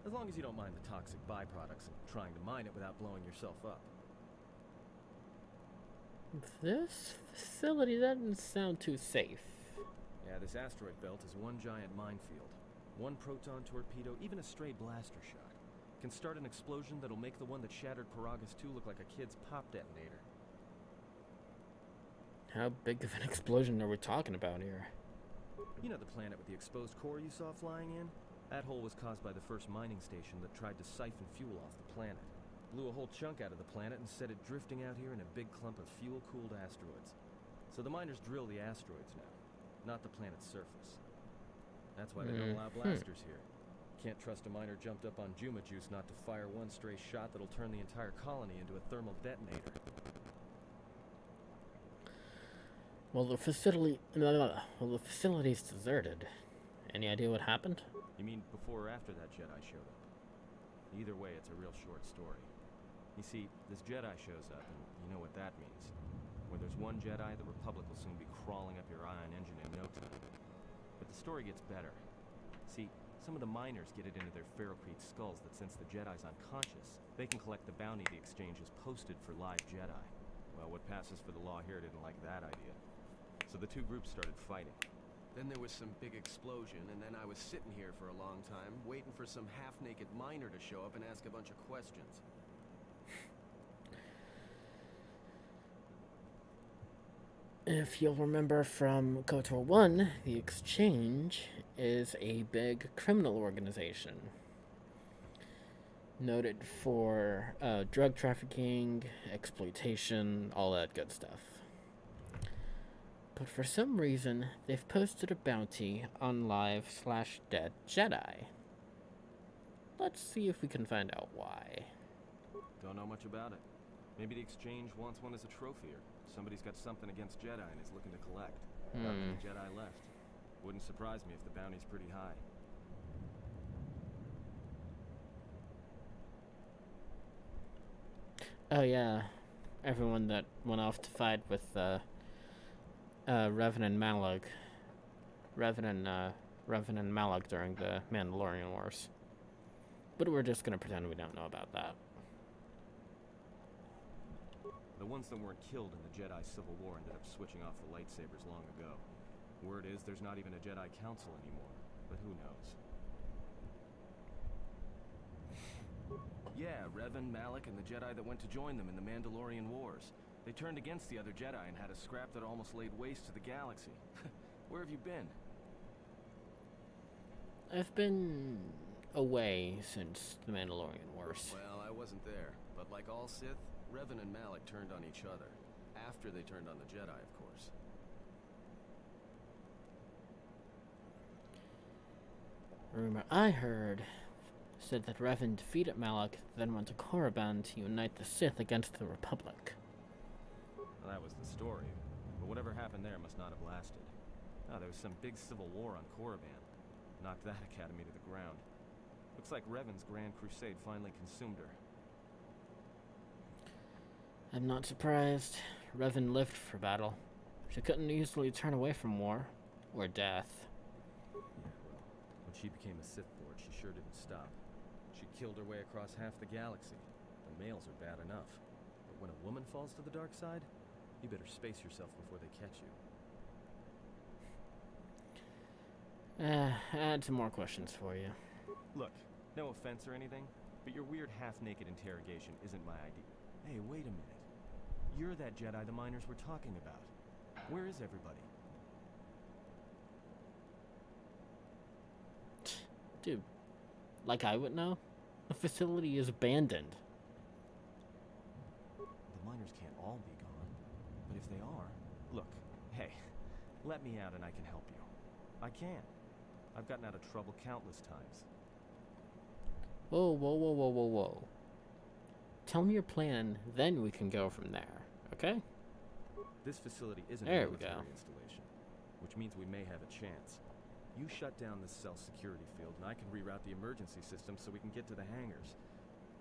Speaker 4: As long as you don't mind the toxic byproducts and trying to mine it without blowing yourself up.
Speaker 1: This facility doesn't sound too safe.
Speaker 4: Yeah, this asteroid belt is one giant minefield. One proton torpedo, even a stray blaster shot, can start an explosion that'll make the one that shattered Paragus 2 look like a kid's pop detonator.
Speaker 1: How big of an explosion are we talking about here?
Speaker 4: You know the planet with the exposed core you saw flying in? That hole was caused by the first mining station that tried to siphon fuel off the planet. Blew a whole chunk out of the planet and set it drifting out here in a big clump of fuel-cooled asteroids. So the miners drill the asteroids now, not the planet's surface. That's why they don't allow blasters here. Can't trust a miner jumped up on Juma juice not to fire one stray shot that'll turn the entire colony into a thermal detonator.
Speaker 1: Well, the facility's deserted. Any idea what happened?
Speaker 4: You mean before or after that Jedi showed up? Either way, it's a real short story. You see, this Jedi shows up, and you know what that means. Where there's one Jedi, the Republic will soon be crawling up your ion engine in no time. But the story gets better. See, some of the miners get it into their ferrocrete skulls that since the Jedi's unconscious, they can collect the bounty the exchange has posted for live Jedi. Well, what passes for the law here didn't like that idea. So the two groups started fighting. Then there was some big explosion, and then I was sitting here for a long time, waiting for some half-naked miner to show up and ask a bunch of questions.
Speaker 1: If you'll remember from KotOR 1, the Exchange is a big criminal organization. Noted for drug trafficking, exploitation, all that good stuff. But for some reason, they've posted a bounty on live/dead Jedi. Let's see if we can find out why.
Speaker 4: Don't know much about it. Maybe the Exchange wants one as a trophy, or somebody's got something against Jedi and is looking to collect. Not many Jedi left. Wouldn't surprise me if the bounty's pretty high.
Speaker 1: Oh yeah, everyone that went off to fight with Revan and Malak. Revan and Malak during the Mandalorian Wars. But we're just gonna pretend we don't know about that.
Speaker 4: The ones that weren't killed in the Jedi Civil War ended up switching off the lightsabers long ago. Word is there's not even a Jedi Council anymore, but who knows? Yeah, Revan, Malak, and the Jedi that went to join them in the Mandalorian Wars. They turned against the other Jedi and had a scrap that almost laid waste to the galaxy. Where have you been?
Speaker 1: I've been away since the Mandalorian Wars.
Speaker 4: Well, I wasn't there, but like all Sith, Revan and Malak turned on each other. After they turned on the Jedi, of course.
Speaker 1: Rumor I heard said that Revan defeated Malak, then went to Korriban to unite the Sith against the Republic.
Speaker 4: Well, that was the story, but whatever happened there must not have lasted. Oh, there was some big civil war on Korriban. Knocked that academy to the ground. Looks like Revan's Grand Crusade finally consumed her. I'm
Speaker 1: not surprised. Revan lived for battle. She couldn't easily turn away from war or death.
Speaker 4: Yeah, well, when she became a Sith Lord, she sure didn't stop. She killed her way across half the galaxy. The males are bad enough. But when a woman falls to the dark side, you better space yourself before they catch you.
Speaker 1: I had some more questions for you.
Speaker 4: Look, no offense or anything, but your weird half-naked interrogation isn't my idea. Hey, wait a minute. You're that Jedi the miners were talking about. Where is everybody?
Speaker 1: Dude, like I would know? The facility is abandoned.
Speaker 4: The miners can't all be gone. But if they are... Look, hey, let me out and I can help you. I can. I've gotten out of trouble countless times.
Speaker 1: Whoa, whoa, whoa, whoa, whoa, whoa. Tell me your plan, then we can go from there, okay?
Speaker 4: This facility isn't
Speaker 1: there
Speaker 4: a
Speaker 1: we
Speaker 4: military
Speaker 1: go.
Speaker 4: installation, which means we may have a chance. You shut down this cell security field, and I can reroute the emergency system so we can get to the hangars.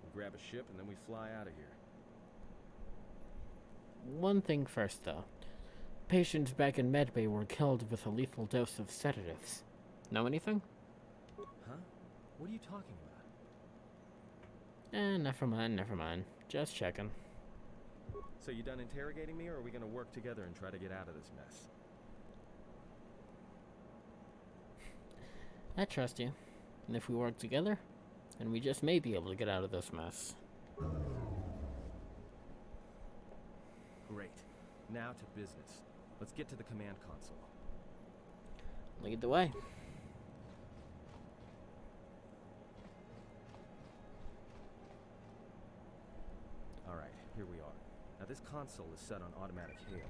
Speaker 4: We grab a ship, and then we fly out of here.
Speaker 1: One thing first, though. Patients back in medbay were killed with a lethal dose of sedatives. Know anything?
Speaker 4: Huh? What are you talking about?
Speaker 1: Never mind, never mind. Just checking.
Speaker 4: So you done interrogating me, or are we gonna work together and try to get out of this mess?
Speaker 1: I trust you. And if we work together, then we just may be able to get out of this mess.
Speaker 4: Great. Now to business. Let's get to the command console.
Speaker 1: Lead the way.
Speaker 4: Alright, here we are. Now this console is set on automatic hail.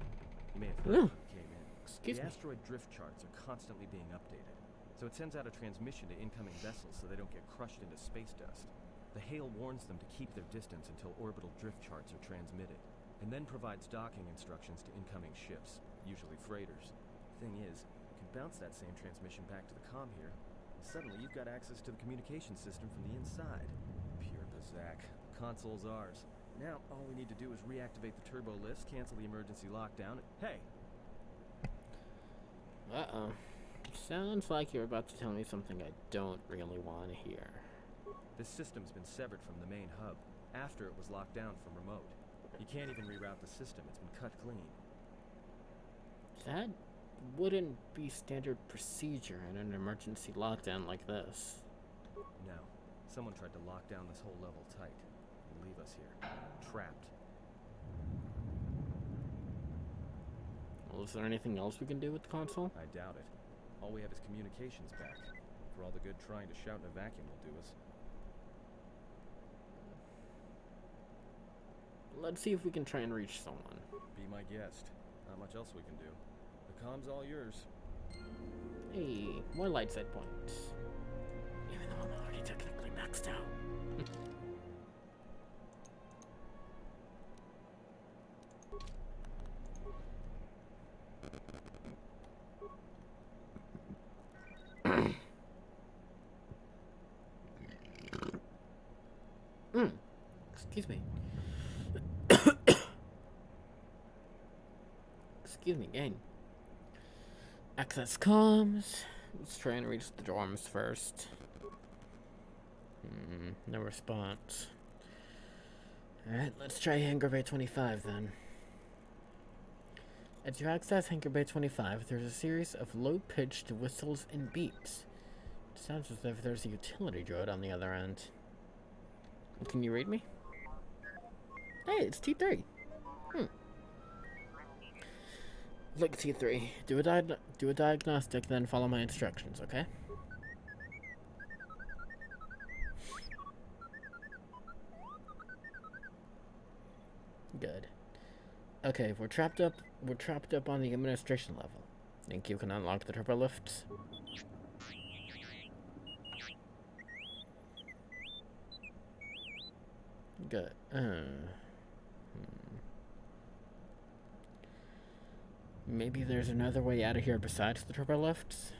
Speaker 4: You may have heard when you came in.
Speaker 1: Excuse
Speaker 4: The
Speaker 1: me.
Speaker 4: asteroid drift charts are constantly being updated. So it sends out a transmission to incoming vessels so they don't get crushed into space dust. The hail warns them to keep their distance until orbital drift charts are transmitted, and then provides docking instructions to incoming ships, usually freighters. Thing is, you can bounce that same transmission back to the comm here, and suddenly you've got access to the communication system from the inside. Pure Bazak. Console's ours. Now, all we need to do is reactivate the turbo lifts, cancel the emergency lockdown, and hey!
Speaker 1: Uh-oh. Sounds like you're about to tell me something I don't really want to hear.
Speaker 4: This system's been severed from the main hub, after it was locked down from remote. You can't even reroute the system, it's been cut clean.
Speaker 1: That wouldn't be standard procedure in an emergency lockdown like this.
Speaker 4: No. Someone tried to lock down this whole level tight, and leave us here, trapped.
Speaker 1: Well, is there anything else we can do with the console?
Speaker 4: I doubt it. All we have is communications back. For all the good trying to shout in a vacuum will do us.
Speaker 1: Let's see if we can try and reach someone.
Speaker 4: Be my guest. Not much else we can do. The comm's all yours.
Speaker 1: Hey, more light side points. Even though I'm already technically maxed out. Excuse me. Excuse me, gang. Access comms. Let's try and reach the dorms first. No response. Alright, let's try Hangar Bay 25 then. As you access Hangar Bay 25, there's a series of low-pitched whistles and beeps. It sounds as if there's a utility droid on the other end. Can you read me? Hey, it's T3. Look, T3. Do a diagnostic, then follow my instructions, okay? Good. Okay, we're trapped up on the administration level. Think you can unlock the turbo lifts? Good. Maybe there's another way out of here besides the turbo lifts?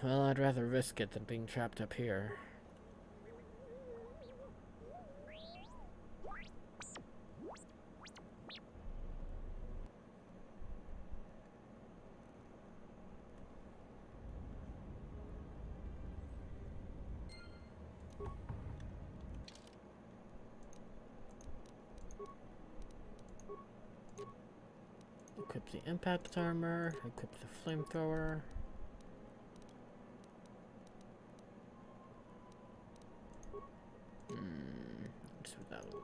Speaker 1: Well, I'd rather risk it than being trapped up here. Equip the impact armor, equip the flamethrower. That's what that will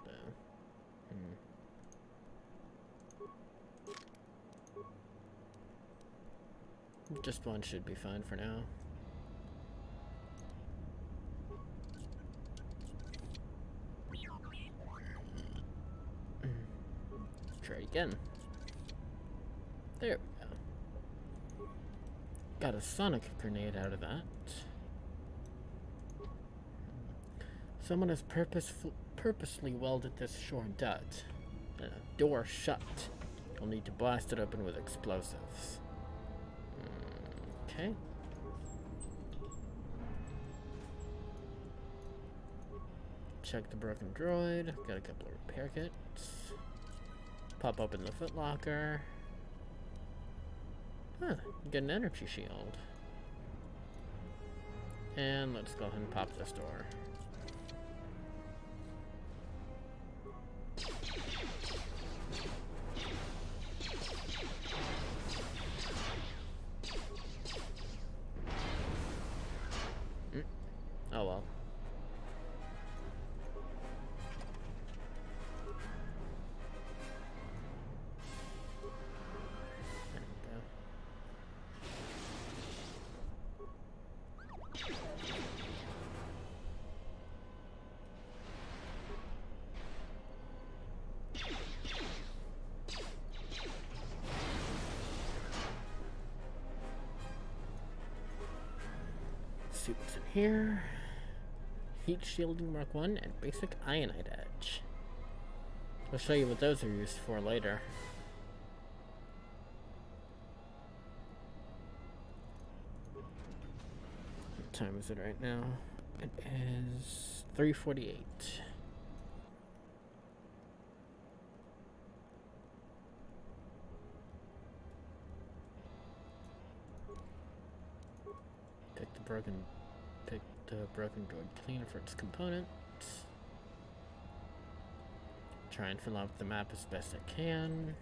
Speaker 1: do. Just one should be fine for now. Let's try again. There we go. Got a sonic grenade out of that. Someone has purposely welded this short shut. And a door shut. You'll need to blast it open with explosives. Okay. Check the broken droid. Got a couple of repair kits. Pop open the footlocker. Huh, get an energy shield. And let's go ahead and pop this door. Oh well. There we go. See what's in here. Heat shielding Mark 1 and basic ionite edge. I'll show you what those are used for later. What time is it right now? It is 3:48. Pick the broken droid clean for its components. Try and fill out the map as best I can.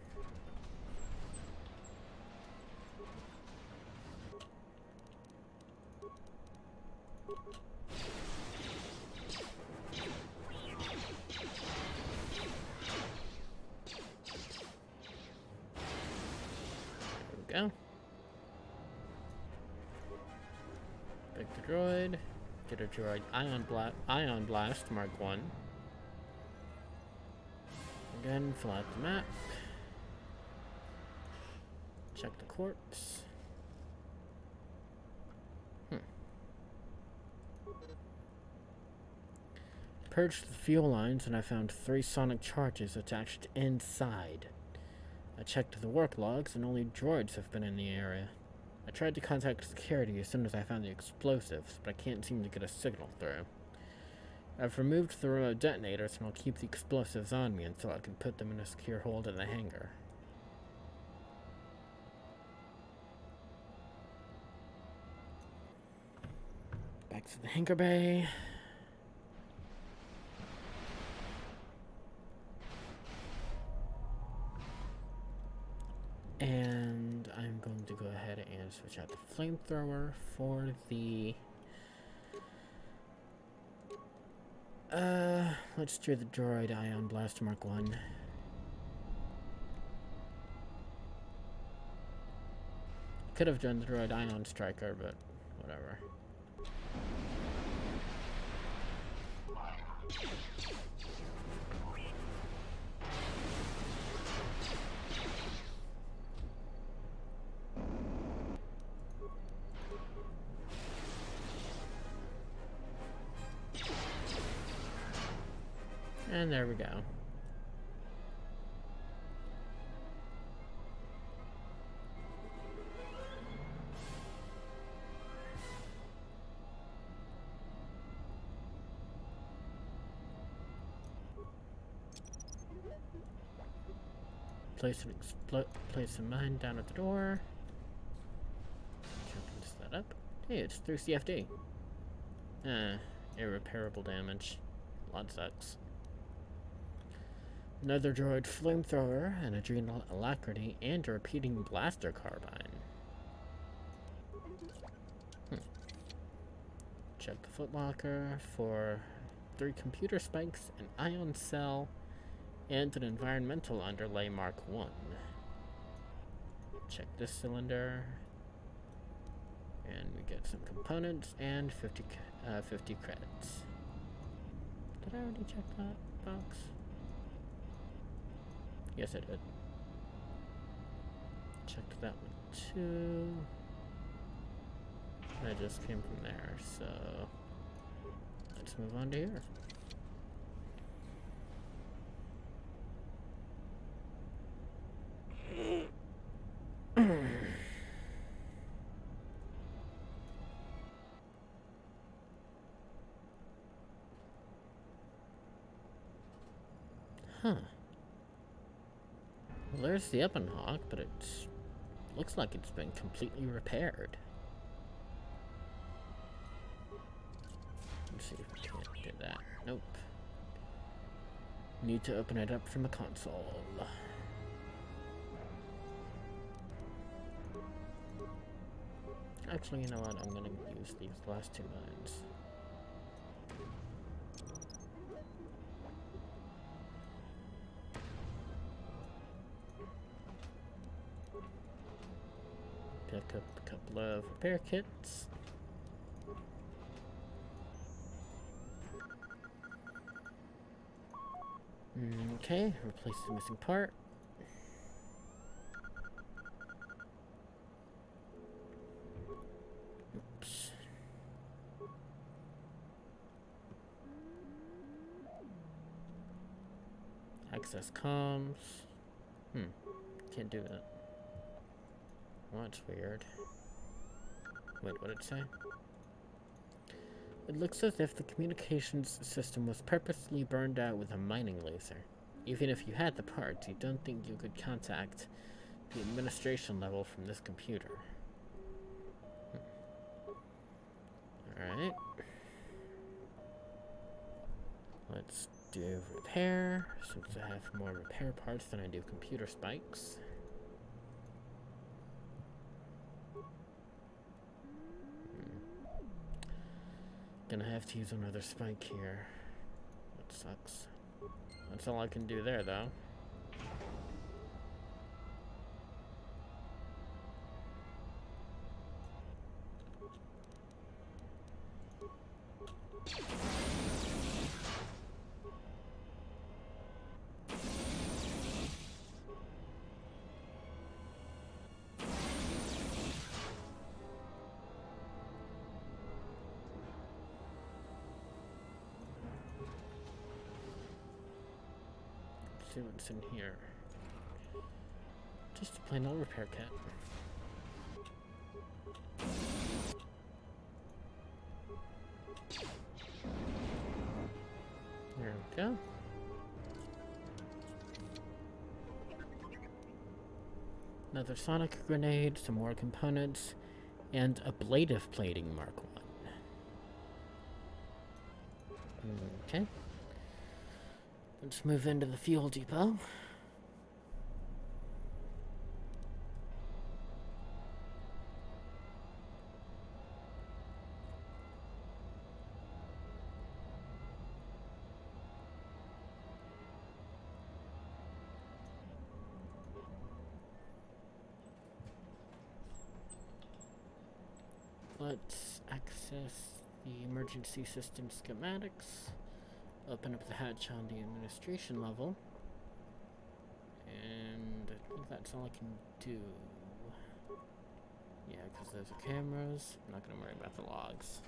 Speaker 1: There we go. Pick the droid. Get a droid ion blast Mark 1. Again, fill out the map. Check the corpse. Purged the fuel lines and I found 3 sonic charges attached inside. I checked the work logs and only droids have been in the area. I tried to contact security as soon as I found the explosives, but I can't seem to get a signal through. I've removed the remote detonators and I'll keep the explosives on me until I can put them in a secure hold in the hangar. Back to the hangar bay. And I'm going to go ahead and switch out the flamethrower for the... let's do the droid ion blast Mark 1. Could have done the droid ion striker, but whatever. And there we go. Place a mine down at the door. Set up. Hey, it's through CFD. Irreparable damage. A lot sucks. Another droid flamethrower, an adrenal alacrity, and a repeating blaster carbine. Check the footlocker for 3 computer spikes, an ion cell, and an environmental underlay Mark 1. Check this cylinder. And we get some components and 50 credits. Did I already check that box? Yes, I did. Checked that one too. I just came from there, so let's move on to here. Huh. Well, there's the Ebonhawk, but it looks like it's been completely repaired. Let's see if we can't get that. Nope. Need to open it up from the console. Actually, you know what? I'm gonna use these last 2 mines. Pick up a couple of repair kits. Okay, replace the missing part. Oops. Access comms. Can't do that. Oh, that's weird. Wait, what did it say? It looks as if the communications system was purposely burned out with a mining laser. Even if you had the parts, you don't think you could contact the administration level from this computer. Alright. Let's do repair, since I have more repair parts than I do computer spikes. Gonna have to use another spike here. That sucks. That's all I can do there, though. See what's in here. Just a plain old repair kit. There we go. Another sonic grenade, some more components, and ablative plating Mark 1. Okay. Let's move into the fuel depot. Let's access the emergency system schematics. Open up the hatch on the administration level. And I think that's all I can do. Yeah, because those are cameras. I'm not going to worry about the logs.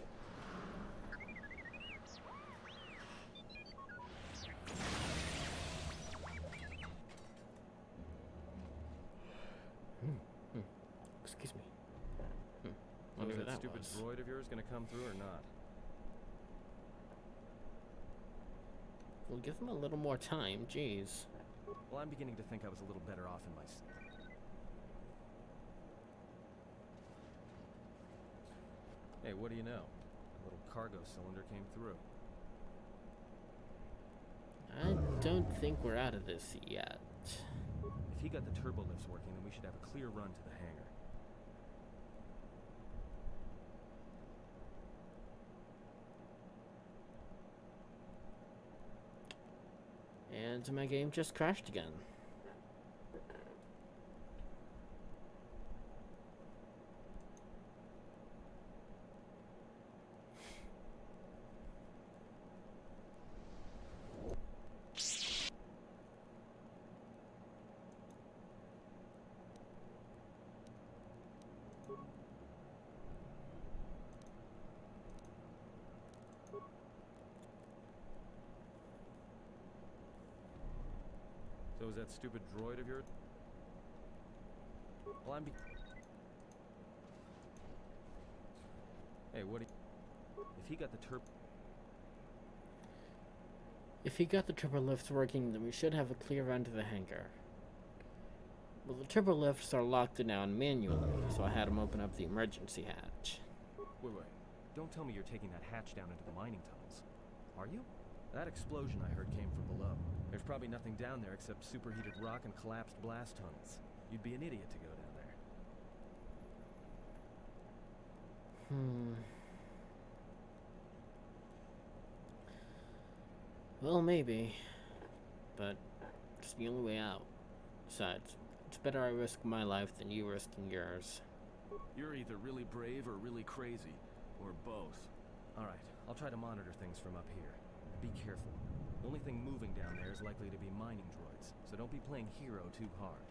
Speaker 1: Excuse me. Wonder who
Speaker 4: that
Speaker 1: that
Speaker 4: stupid
Speaker 1: was.
Speaker 4: droid of yours gonna come through or not?
Speaker 1: We'll give him a little more time, jeez.
Speaker 4: Well, I'm beginning to think I was a little better off in my... Hey, what do you know? A little cargo cylinder came through.
Speaker 1: I don't think we're out of this yet.
Speaker 4: If he got the turbo lifts working, then we should have a clear run to the hangar.
Speaker 1: And my game just crashed again.
Speaker 4: So is that stupid droid of yours? Well, Hey, what do you... If he got the
Speaker 1: If he got the turbo lifts working, then we should have a clear run to the hangar. Well, the turbo lifts are locked down manually, so I had him open up the emergency hatch.
Speaker 4: Wait. Don't tell me you're taking that hatch down into the mining tunnels. Are you? That explosion I heard came from below. There's probably nothing down there except superheated rock and collapsed blast tunnels. You'd be an idiot to go down there.
Speaker 1: Well, maybe. But it's the only way out. Besides, it's better I risk my life than you risking yours.
Speaker 4: You're either really brave or really crazy. Or both. Alright, I'll try to monitor things from up here. Be careful. The only thing moving down there is likely to be mining droids, so don't be playing hero too hard.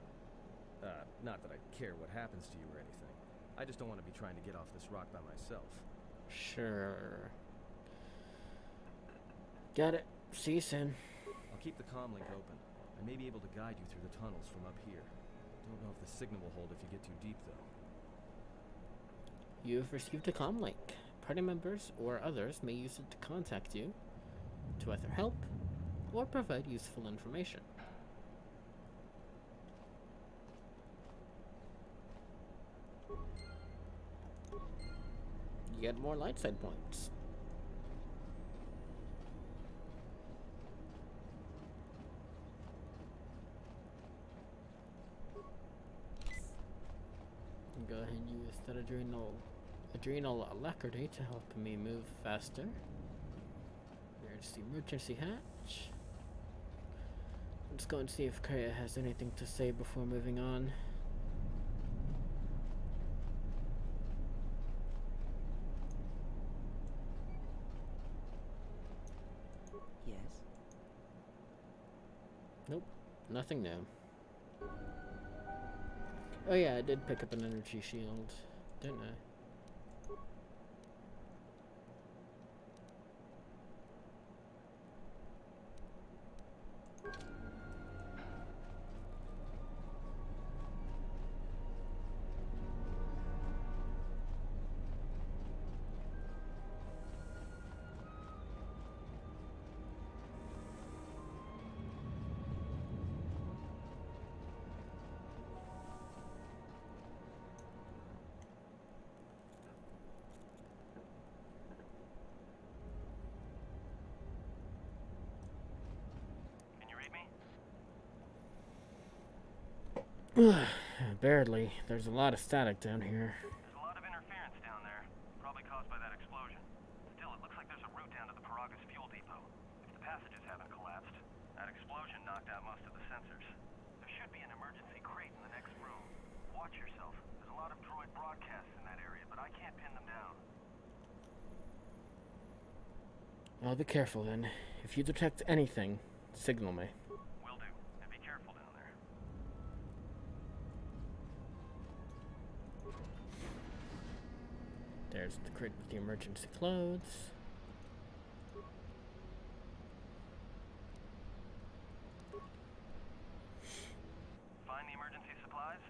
Speaker 4: Not that I care what happens to you or anything. I just don't want to be trying to get off this rock by myself.
Speaker 1: Sure. Got it. See you soon.
Speaker 4: I'll keep the comm link open. I may be able to guide you through the tunnels from up here. Don't know if the signal will hold if you get too deep, though.
Speaker 1: You've received a comm link. Party members or others may use it to contact you to either help or provide useful information. You get more light side points. Go ahead and use that adrenal alacrity to help me move faster. There's the emergency hatch. Let's go and see if Kaya has anything to say before moving on.
Speaker 3: Yes?
Speaker 1: Nope, nothing new. Oh yeah, I did pick up an energy shield, didn't I? Barely. There's a lot of static down here.
Speaker 5: There's a lot of interference down there, probably caused by that explosion. Still, it looks like there's a route down to the Paragas fuel depot. If the passages haven't collapsed, that explosion knocked out most of the sensors. There should be an emergency crate in the next room. Watch yourself. There's a lot of droid broadcasts in that area, but I can't pin them down.
Speaker 1: I'll be careful then. If you detect anything, signal me.
Speaker 5: Will do. And be careful down there.
Speaker 1: There's the crate with the emergency clothes.
Speaker 5: Find the emergency supplies?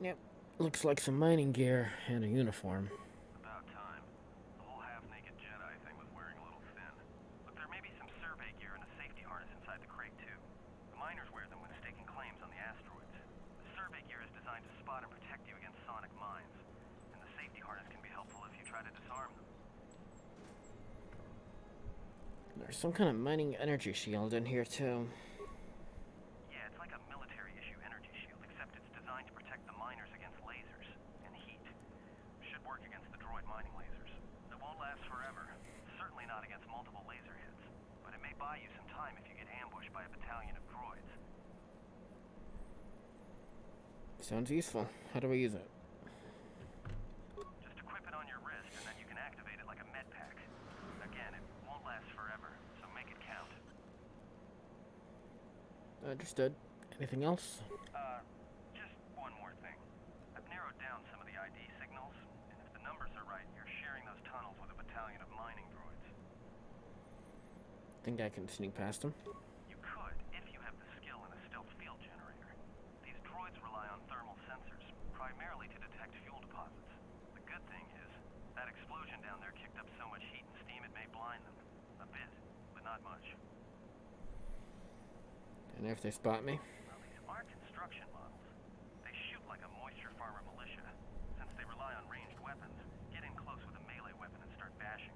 Speaker 1: Yep. Looks like some mining gear and a uniform.
Speaker 5: About time. The whole half-naked Jedi thing was wearing a little thin. Look, there may be some survey gear and a safety harness inside the crate, too. The miners wear them when staking claims on the asteroids. The survey gear is designed to spot and protect you against sonic mines. And the safety harness can be helpful if you try to disarm them.
Speaker 1: There's some kind of mining energy shield in here, too.
Speaker 5: Yeah, it's like a military-issue energy shield, except it's designed to protect the miners against lasers and heat. Should work against the droid mining lasers. It won't last forever. Certainly not against multiple laser hits. But it may buy you some time if you get ambushed by a battalion of droids.
Speaker 1: Sounds useful. How do I use it?
Speaker 5: Just equip it on your wrist, and then you can activate it like a med pack. Again, it won't last forever, so make it count.
Speaker 1: Understood. Anything else?
Speaker 5: Just one more thing. I've narrowed down some of the ID signals, and if the numbers are right, you're sharing those tunnels with a battalion of mining droids.
Speaker 1: Think I can sneak past them?
Speaker 5: You could, if you have good thing is, that explosion down there kicked up so much heat and steam it may blind them. A bit, but not much.
Speaker 1: And if they spot me?
Speaker 5: Well, these aren't construction models. They shoot like a moisture farmer militia. Since they rely on ranged weapons, get in close with a melee weapon and start bashing.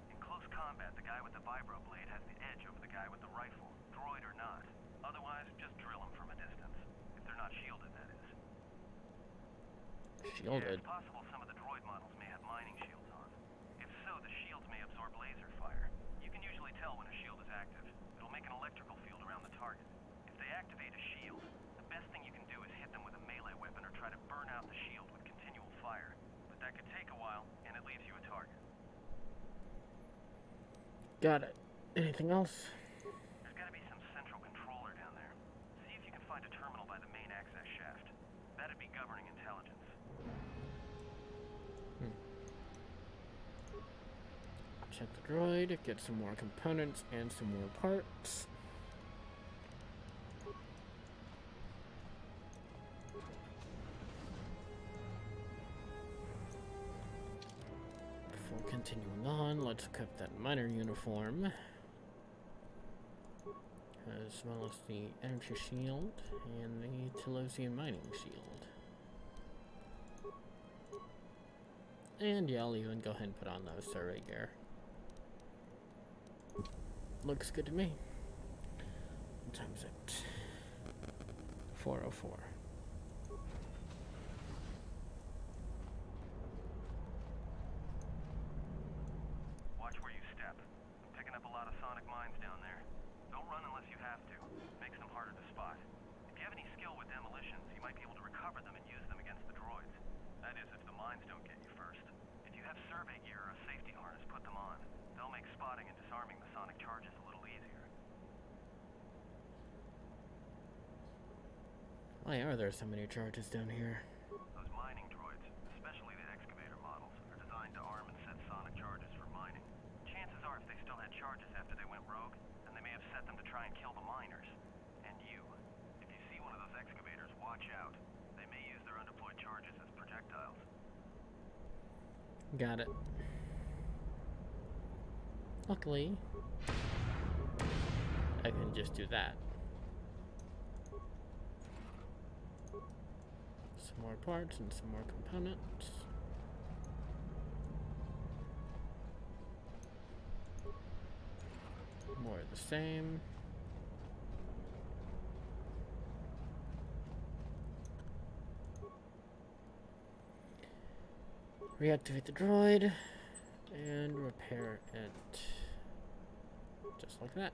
Speaker 5: In close combat, the guy with the vibro blade has the edge over the guy with the rifle, droid or not. Otherwise, just drill them from a distance. If they're not shielded, that is. Yeah,
Speaker 1: Shielded.
Speaker 5: it's possible some of the droid models may have mining shields on. If so, the shields may absorb laser fire. You can usually tell when a shield is active. It'll make an electrical field around the target. If they activate a shield, the best thing you can do is hit them with a melee weapon or try to burn out the shield with continual fire. But that could take a while, and it leaves you a target.
Speaker 1: Got it. Anything else?
Speaker 5: There's gotta be some central controller down there. See if you can find a terminal by the main access shaft. That'd be governing intelligence.
Speaker 1: Check the droid, get some more components and some more parts. Before continuing on, let's equip that miner uniform, as well as the energy shield and the Telosian mining shield. And yeah, I'll even go ahead and put on those survey gear. Looks good to me. What time is it? 4:04.
Speaker 5: Watch where you step. I'm picking up a lot of sonic mines down there. Don't run unless you have to. Makes them harder to spot. If you have any skill with demolitions, you might be able to recover them and use them against the droids. That is, if the mines don't get you first. If you have survey gear or a safety harness, put them on. They'll make spotting and disarming the sonic charges a little easier.
Speaker 1: Why are there so many charges down here?
Speaker 5: Those mining droids, especially the excavator models, are designed to arm and set sonic charges for mining. Chances are if they still had charges after they went rogue, then they may have set them to try and kill the miners. And you. If you see one of those excavators, watch out. They may use their undeployed charges as projectiles.
Speaker 1: Got it. Luckily, I can just do that. Some more parts and some more components. More of the same. Reactivate the droid and repair it just like that.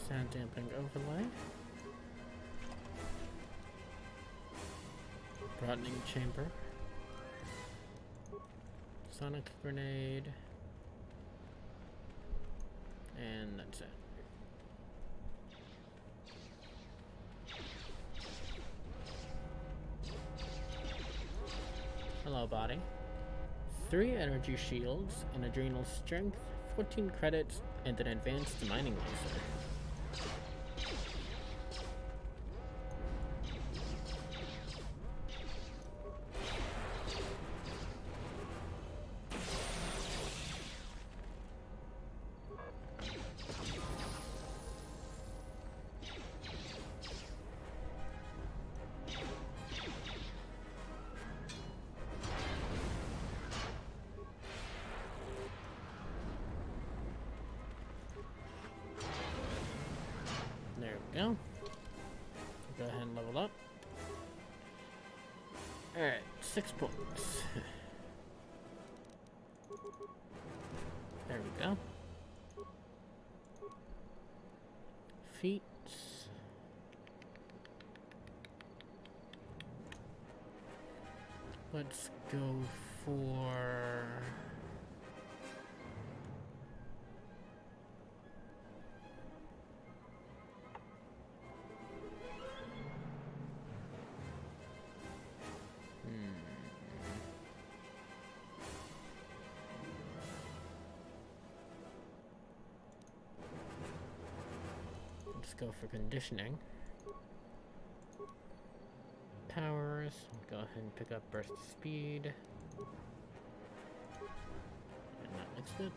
Speaker 1: Sound dampening overlay. Broadening chamber. Sonic grenade. And that's it. Hello, body. 3 energy shields, an adrenal strength, 14 credits, and an advanced mining laser. There we go. Go ahead and level up. Alright, 6 points. There we go. Feet. go for... Let's go for conditioning. Powers, go ahead and pick up burst speed. And that looks good.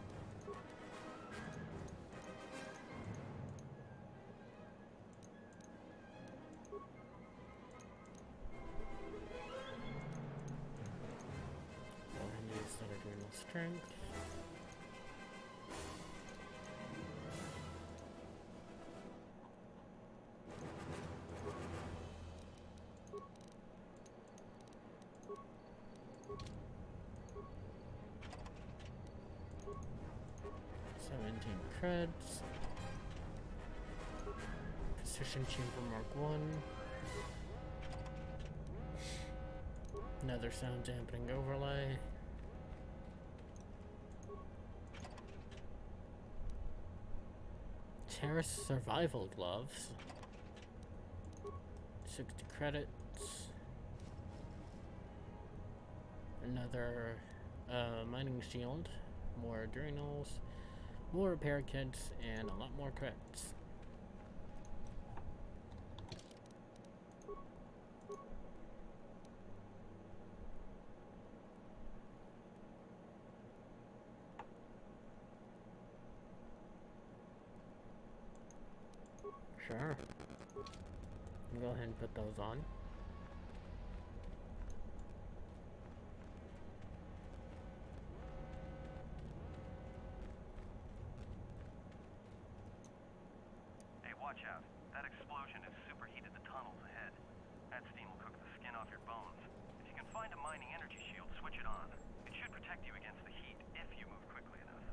Speaker 1: Go ahead and use that adrenal strength. Creds. Precision Chamber Mark 1. Another sound dampening overlay. Terrace Survival Gloves. 60 credits. Another mining shield. More adrenals. More repair kits, and a lot more credits. Sure. Go ahead and put those on.
Speaker 5: Watch out. That explosion has superheated the tunnels ahead. That steam will cook the skin off your bones. If you can find a mining energy shield, switch it on. It should protect you against the heat if you move quickly enough.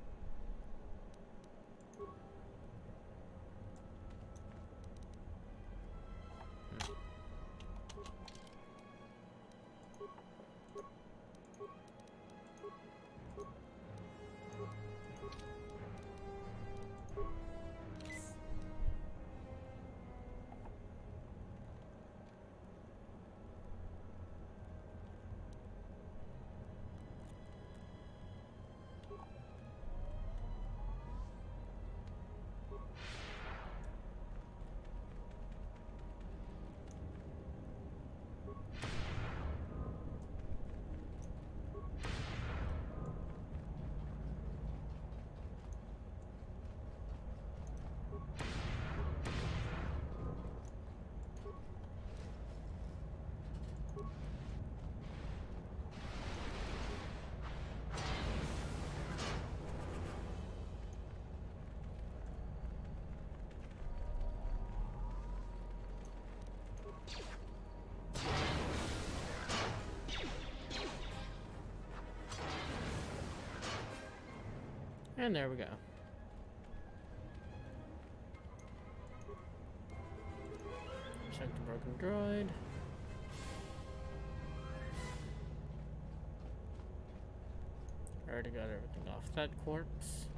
Speaker 1: And there we go. Check the broken droid. Already got everything off that corpse.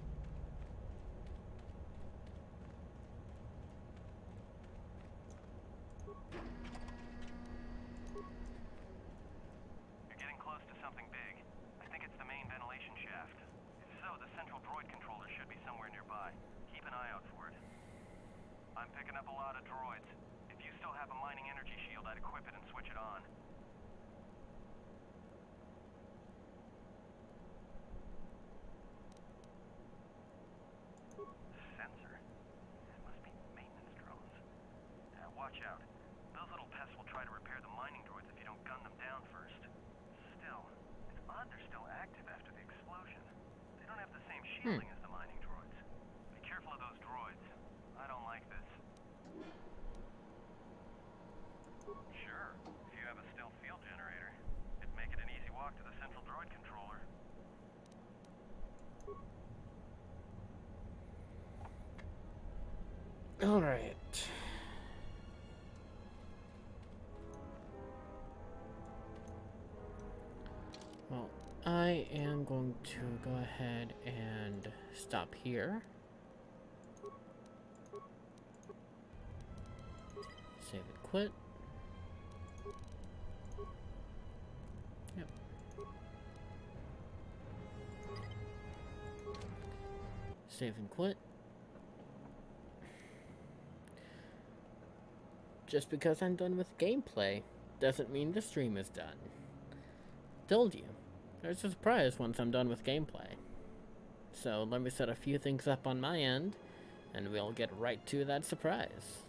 Speaker 5: You're getting close to something big. I think it's the main ventilation shaft. If so, the central droid controller should be somewhere nearby. Keep an eye out for it. I'm picking up a lot of droids. If you still have a mining energy shield, I'd equip it and switch it on. Sensor. It must be maintenance drones. Watch out. Those little pests will try to repair the mining droids if you don't gun them down first. Still, it's odd they're still active after the explosion. They don't have the same shielding as the mining droids. Be careful of those droids. I don't like this. Sure, if you have a stealth field generator, it'd make it an easy walk to the central droid controller.
Speaker 1: All right. to go ahead and stop here. Save and quit. Yep. Save and quit. Just because I'm done with gameplay doesn't mean the stream is done. Told you. There's a surprise once I'm done with gameplay. So let me set a few things up on my end, and we'll get right to that surprise.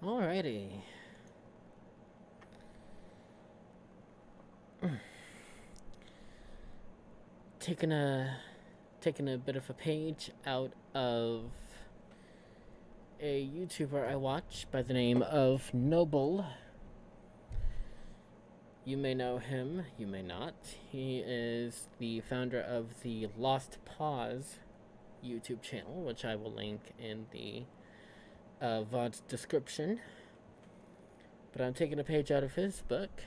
Speaker 1: Alrighty. Taking a bit of a page out of a YouTuber I watch by the name of Noble. You may know him, you may not. He is the founder of the Lost Pause YouTube channel, which I will link in the VOD's description. But I'm taking a page out of his book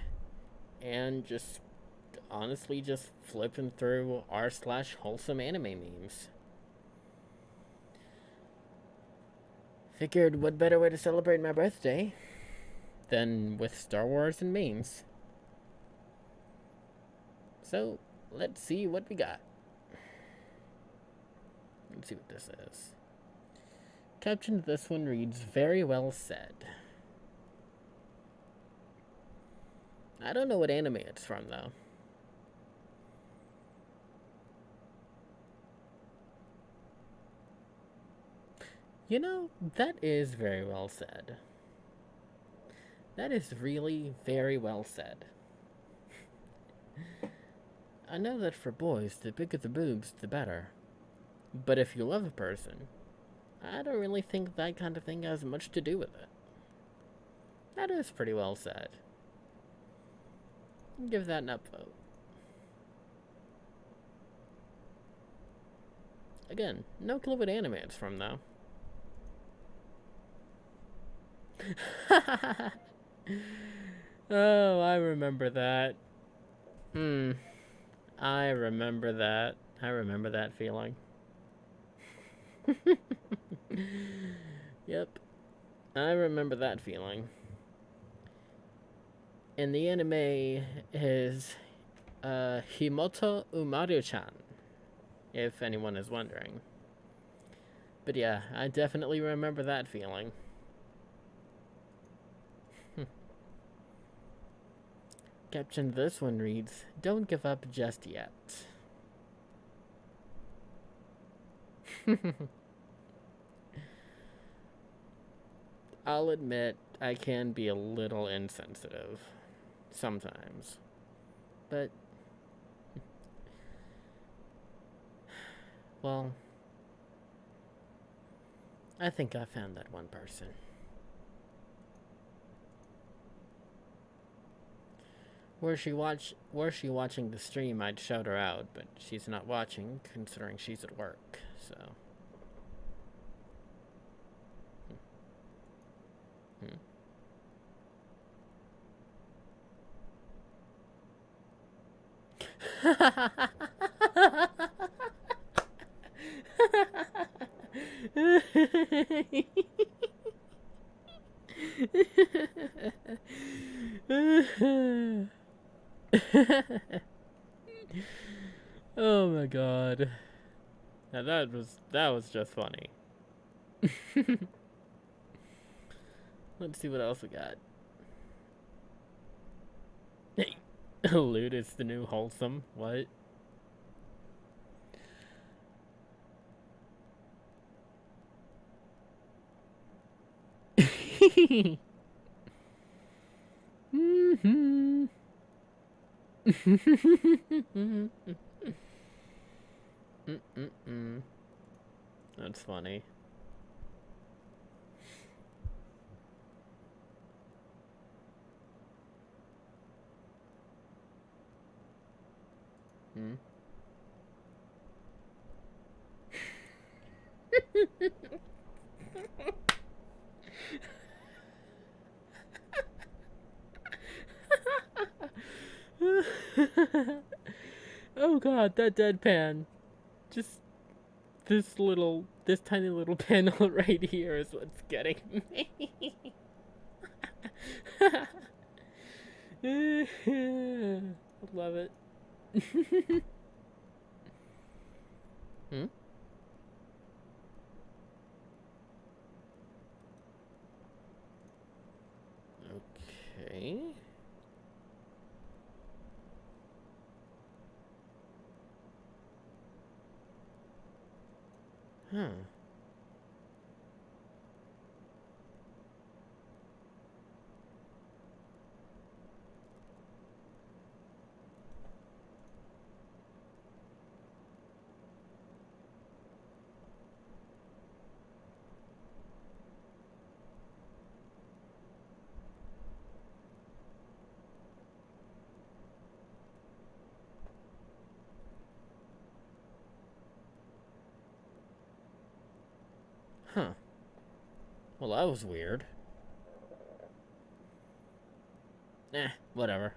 Speaker 1: and just honestly just flipping through r/wholesome anime memes. Figured what better way to celebrate my birthday than with Star Wars and memes. So let's see what we got. Let's see what this is. Caption to this one reads, "Very well said." I don't know what anime it's from, though. You know, that is very well said. That is really very well said. I know that for boys, the bigger the boobs, the better. But if you love a person, I don't really think that kind of thing has much to do with it. That is pretty well said. Give that an upvote. Again, no clue what anime it's from, though. Oh, I remember that. I remember that. I remember that feeling. Yep. I remember that feeling. And the anime is Himoto Umaru-chan, if anyone is wondering. But yeah, I definitely remember that feeling. Caption this one reads, "Don't give up just yet." I'll admit, I can be a little insensitive. Sometimes. But, well, I think I found that one person. Were she watching the stream, I'd shout her out, but she's not watching, considering she's at work, so. Oh my god. Now that was just funny. Let's see what else we got. Hey, loot is the new wholesome. What? That's funny. Hmm. Oh god, that deadpan. Just this tiny little panel right here is what's getting me. Love it. Hmm? Okay. Huh. Huh. Well, that was weird. Whatever.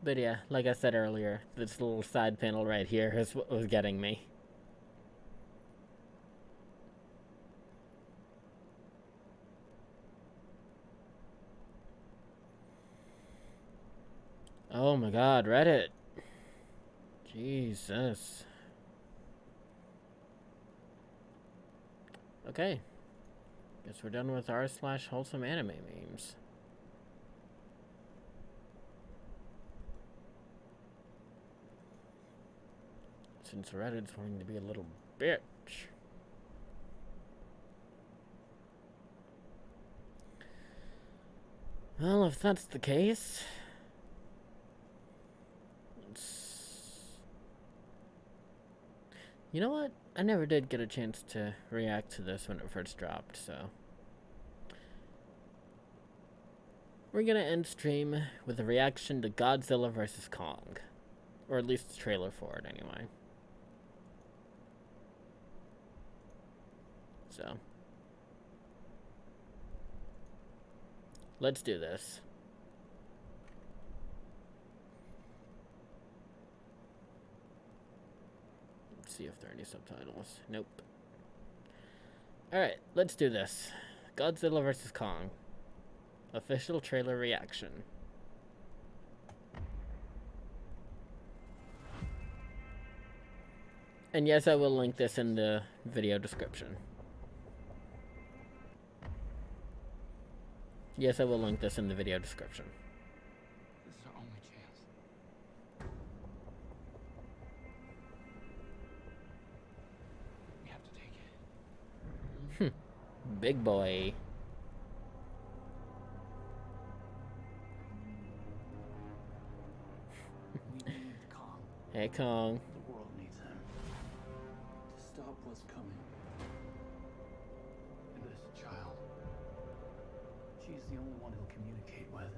Speaker 1: But yeah, like I said earlier, this little side panel right here is what was getting me. Oh my god, Reddit. Jesus. Okay. Guess we're done with r/wholesome anime memes. Since Reddit's wanting to be a little bitch. Well, if that's the case... You know what? I never did get a chance to react to this when it first dropped, so... We're gonna end stream with a reaction to Godzilla vs. Kong. Or at least the trailer for it, anyway. So... let's do this. Let's see if there are any subtitles. Nope. Alright, let's do this. Godzilla vs. Kong. Official trailer reaction. And yes, I will link this in the video description. Yes, I will link this in the video description.
Speaker 6: This is our only chance. We have to take it.
Speaker 1: Big boy.
Speaker 6: We need Kong.
Speaker 1: Hey, Kong.
Speaker 6: The world needs him. To stop what's coming. And this child. She's the only one he'll communicate with.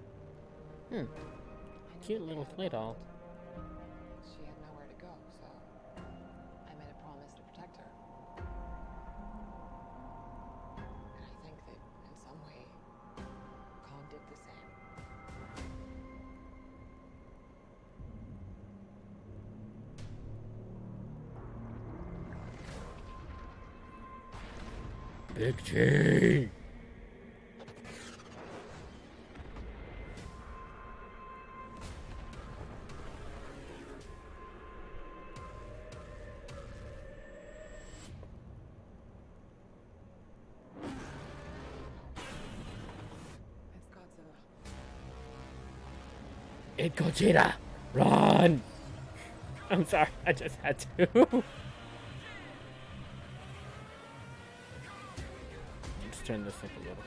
Speaker 1: Cute little play doll.
Speaker 7: She had nowhere to go, so I made a promise to protect her. And I think that in some way, Kong did the same.
Speaker 1: Big T.
Speaker 7: It's Godzilla.
Speaker 1: It's Gogeta! Run! I'm sorry, I just had to. Let's turn this up a little.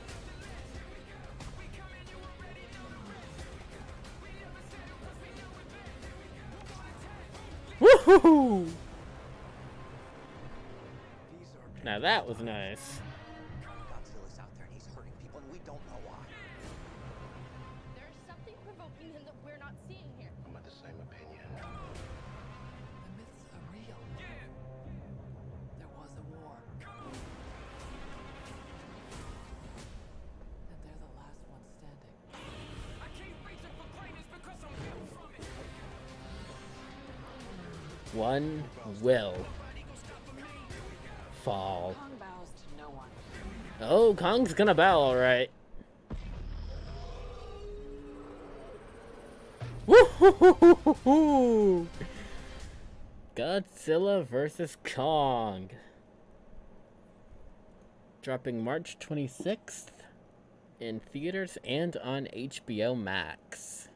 Speaker 1: Woohoo! Now that was nice.
Speaker 8: Godzilla's out there and he's hurting people and we don't know why.
Speaker 9: There's something provoking him that we're not seeing here.
Speaker 8: I'm of the same opinion.
Speaker 7: The myths are real. There was a war. And they're the last ones standing.
Speaker 10: I keep reaching for greatness because I'm built from it.
Speaker 1: One will fall.
Speaker 7: Kong bows to no one.
Speaker 1: Oh, Kong's gonna bow, alright. Woo-hoo-hoo-hoo-hoo! Godzilla vs. Kong. Dropping March 26th in theaters and on HBO Max.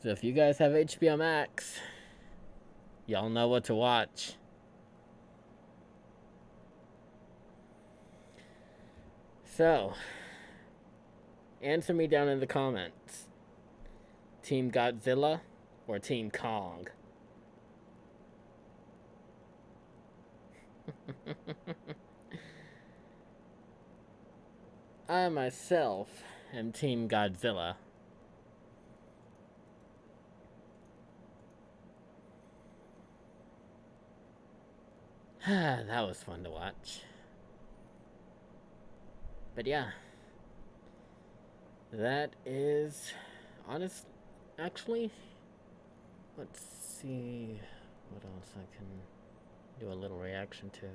Speaker 1: So if you guys have HBO Max, y'all know what to watch. So, answer me down in the comments. Team Godzilla or Team Kong? I myself am Team Godzilla. That was fun to watch. But yeah, that is honest. Actually, let's see what else I can do a little reaction to.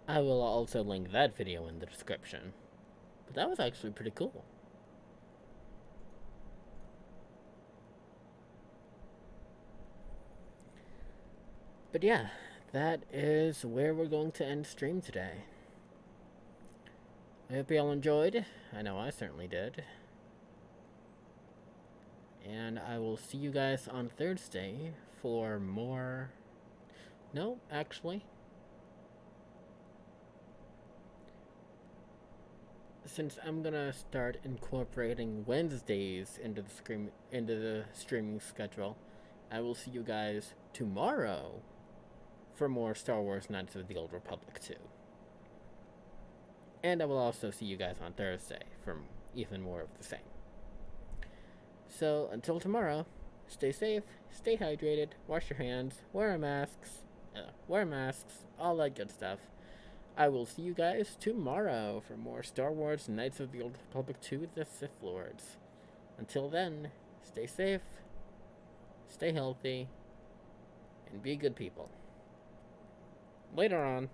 Speaker 1: I will also link that video in the description. But that was actually pretty cool. But yeah, that is where we're going to end stream today. I hope you all enjoyed. I know I certainly did. And I will see you guys on Thursday for more... No, actually. Since I'm gonna start incorporating Wednesdays into the streaming schedule, I will see you guys tomorrow for more Star Wars Knights of the Old Republic 2. And I will also see you guys on Thursday for even more of the same. So until tomorrow, stay safe, stay hydrated, wash your hands, wear masks, all that good stuff. I will see you guys tomorrow for more Star Wars Knights of the Old Republic 2 The Sith Lords. Until then, stay safe, stay healthy, and be good people. Later on.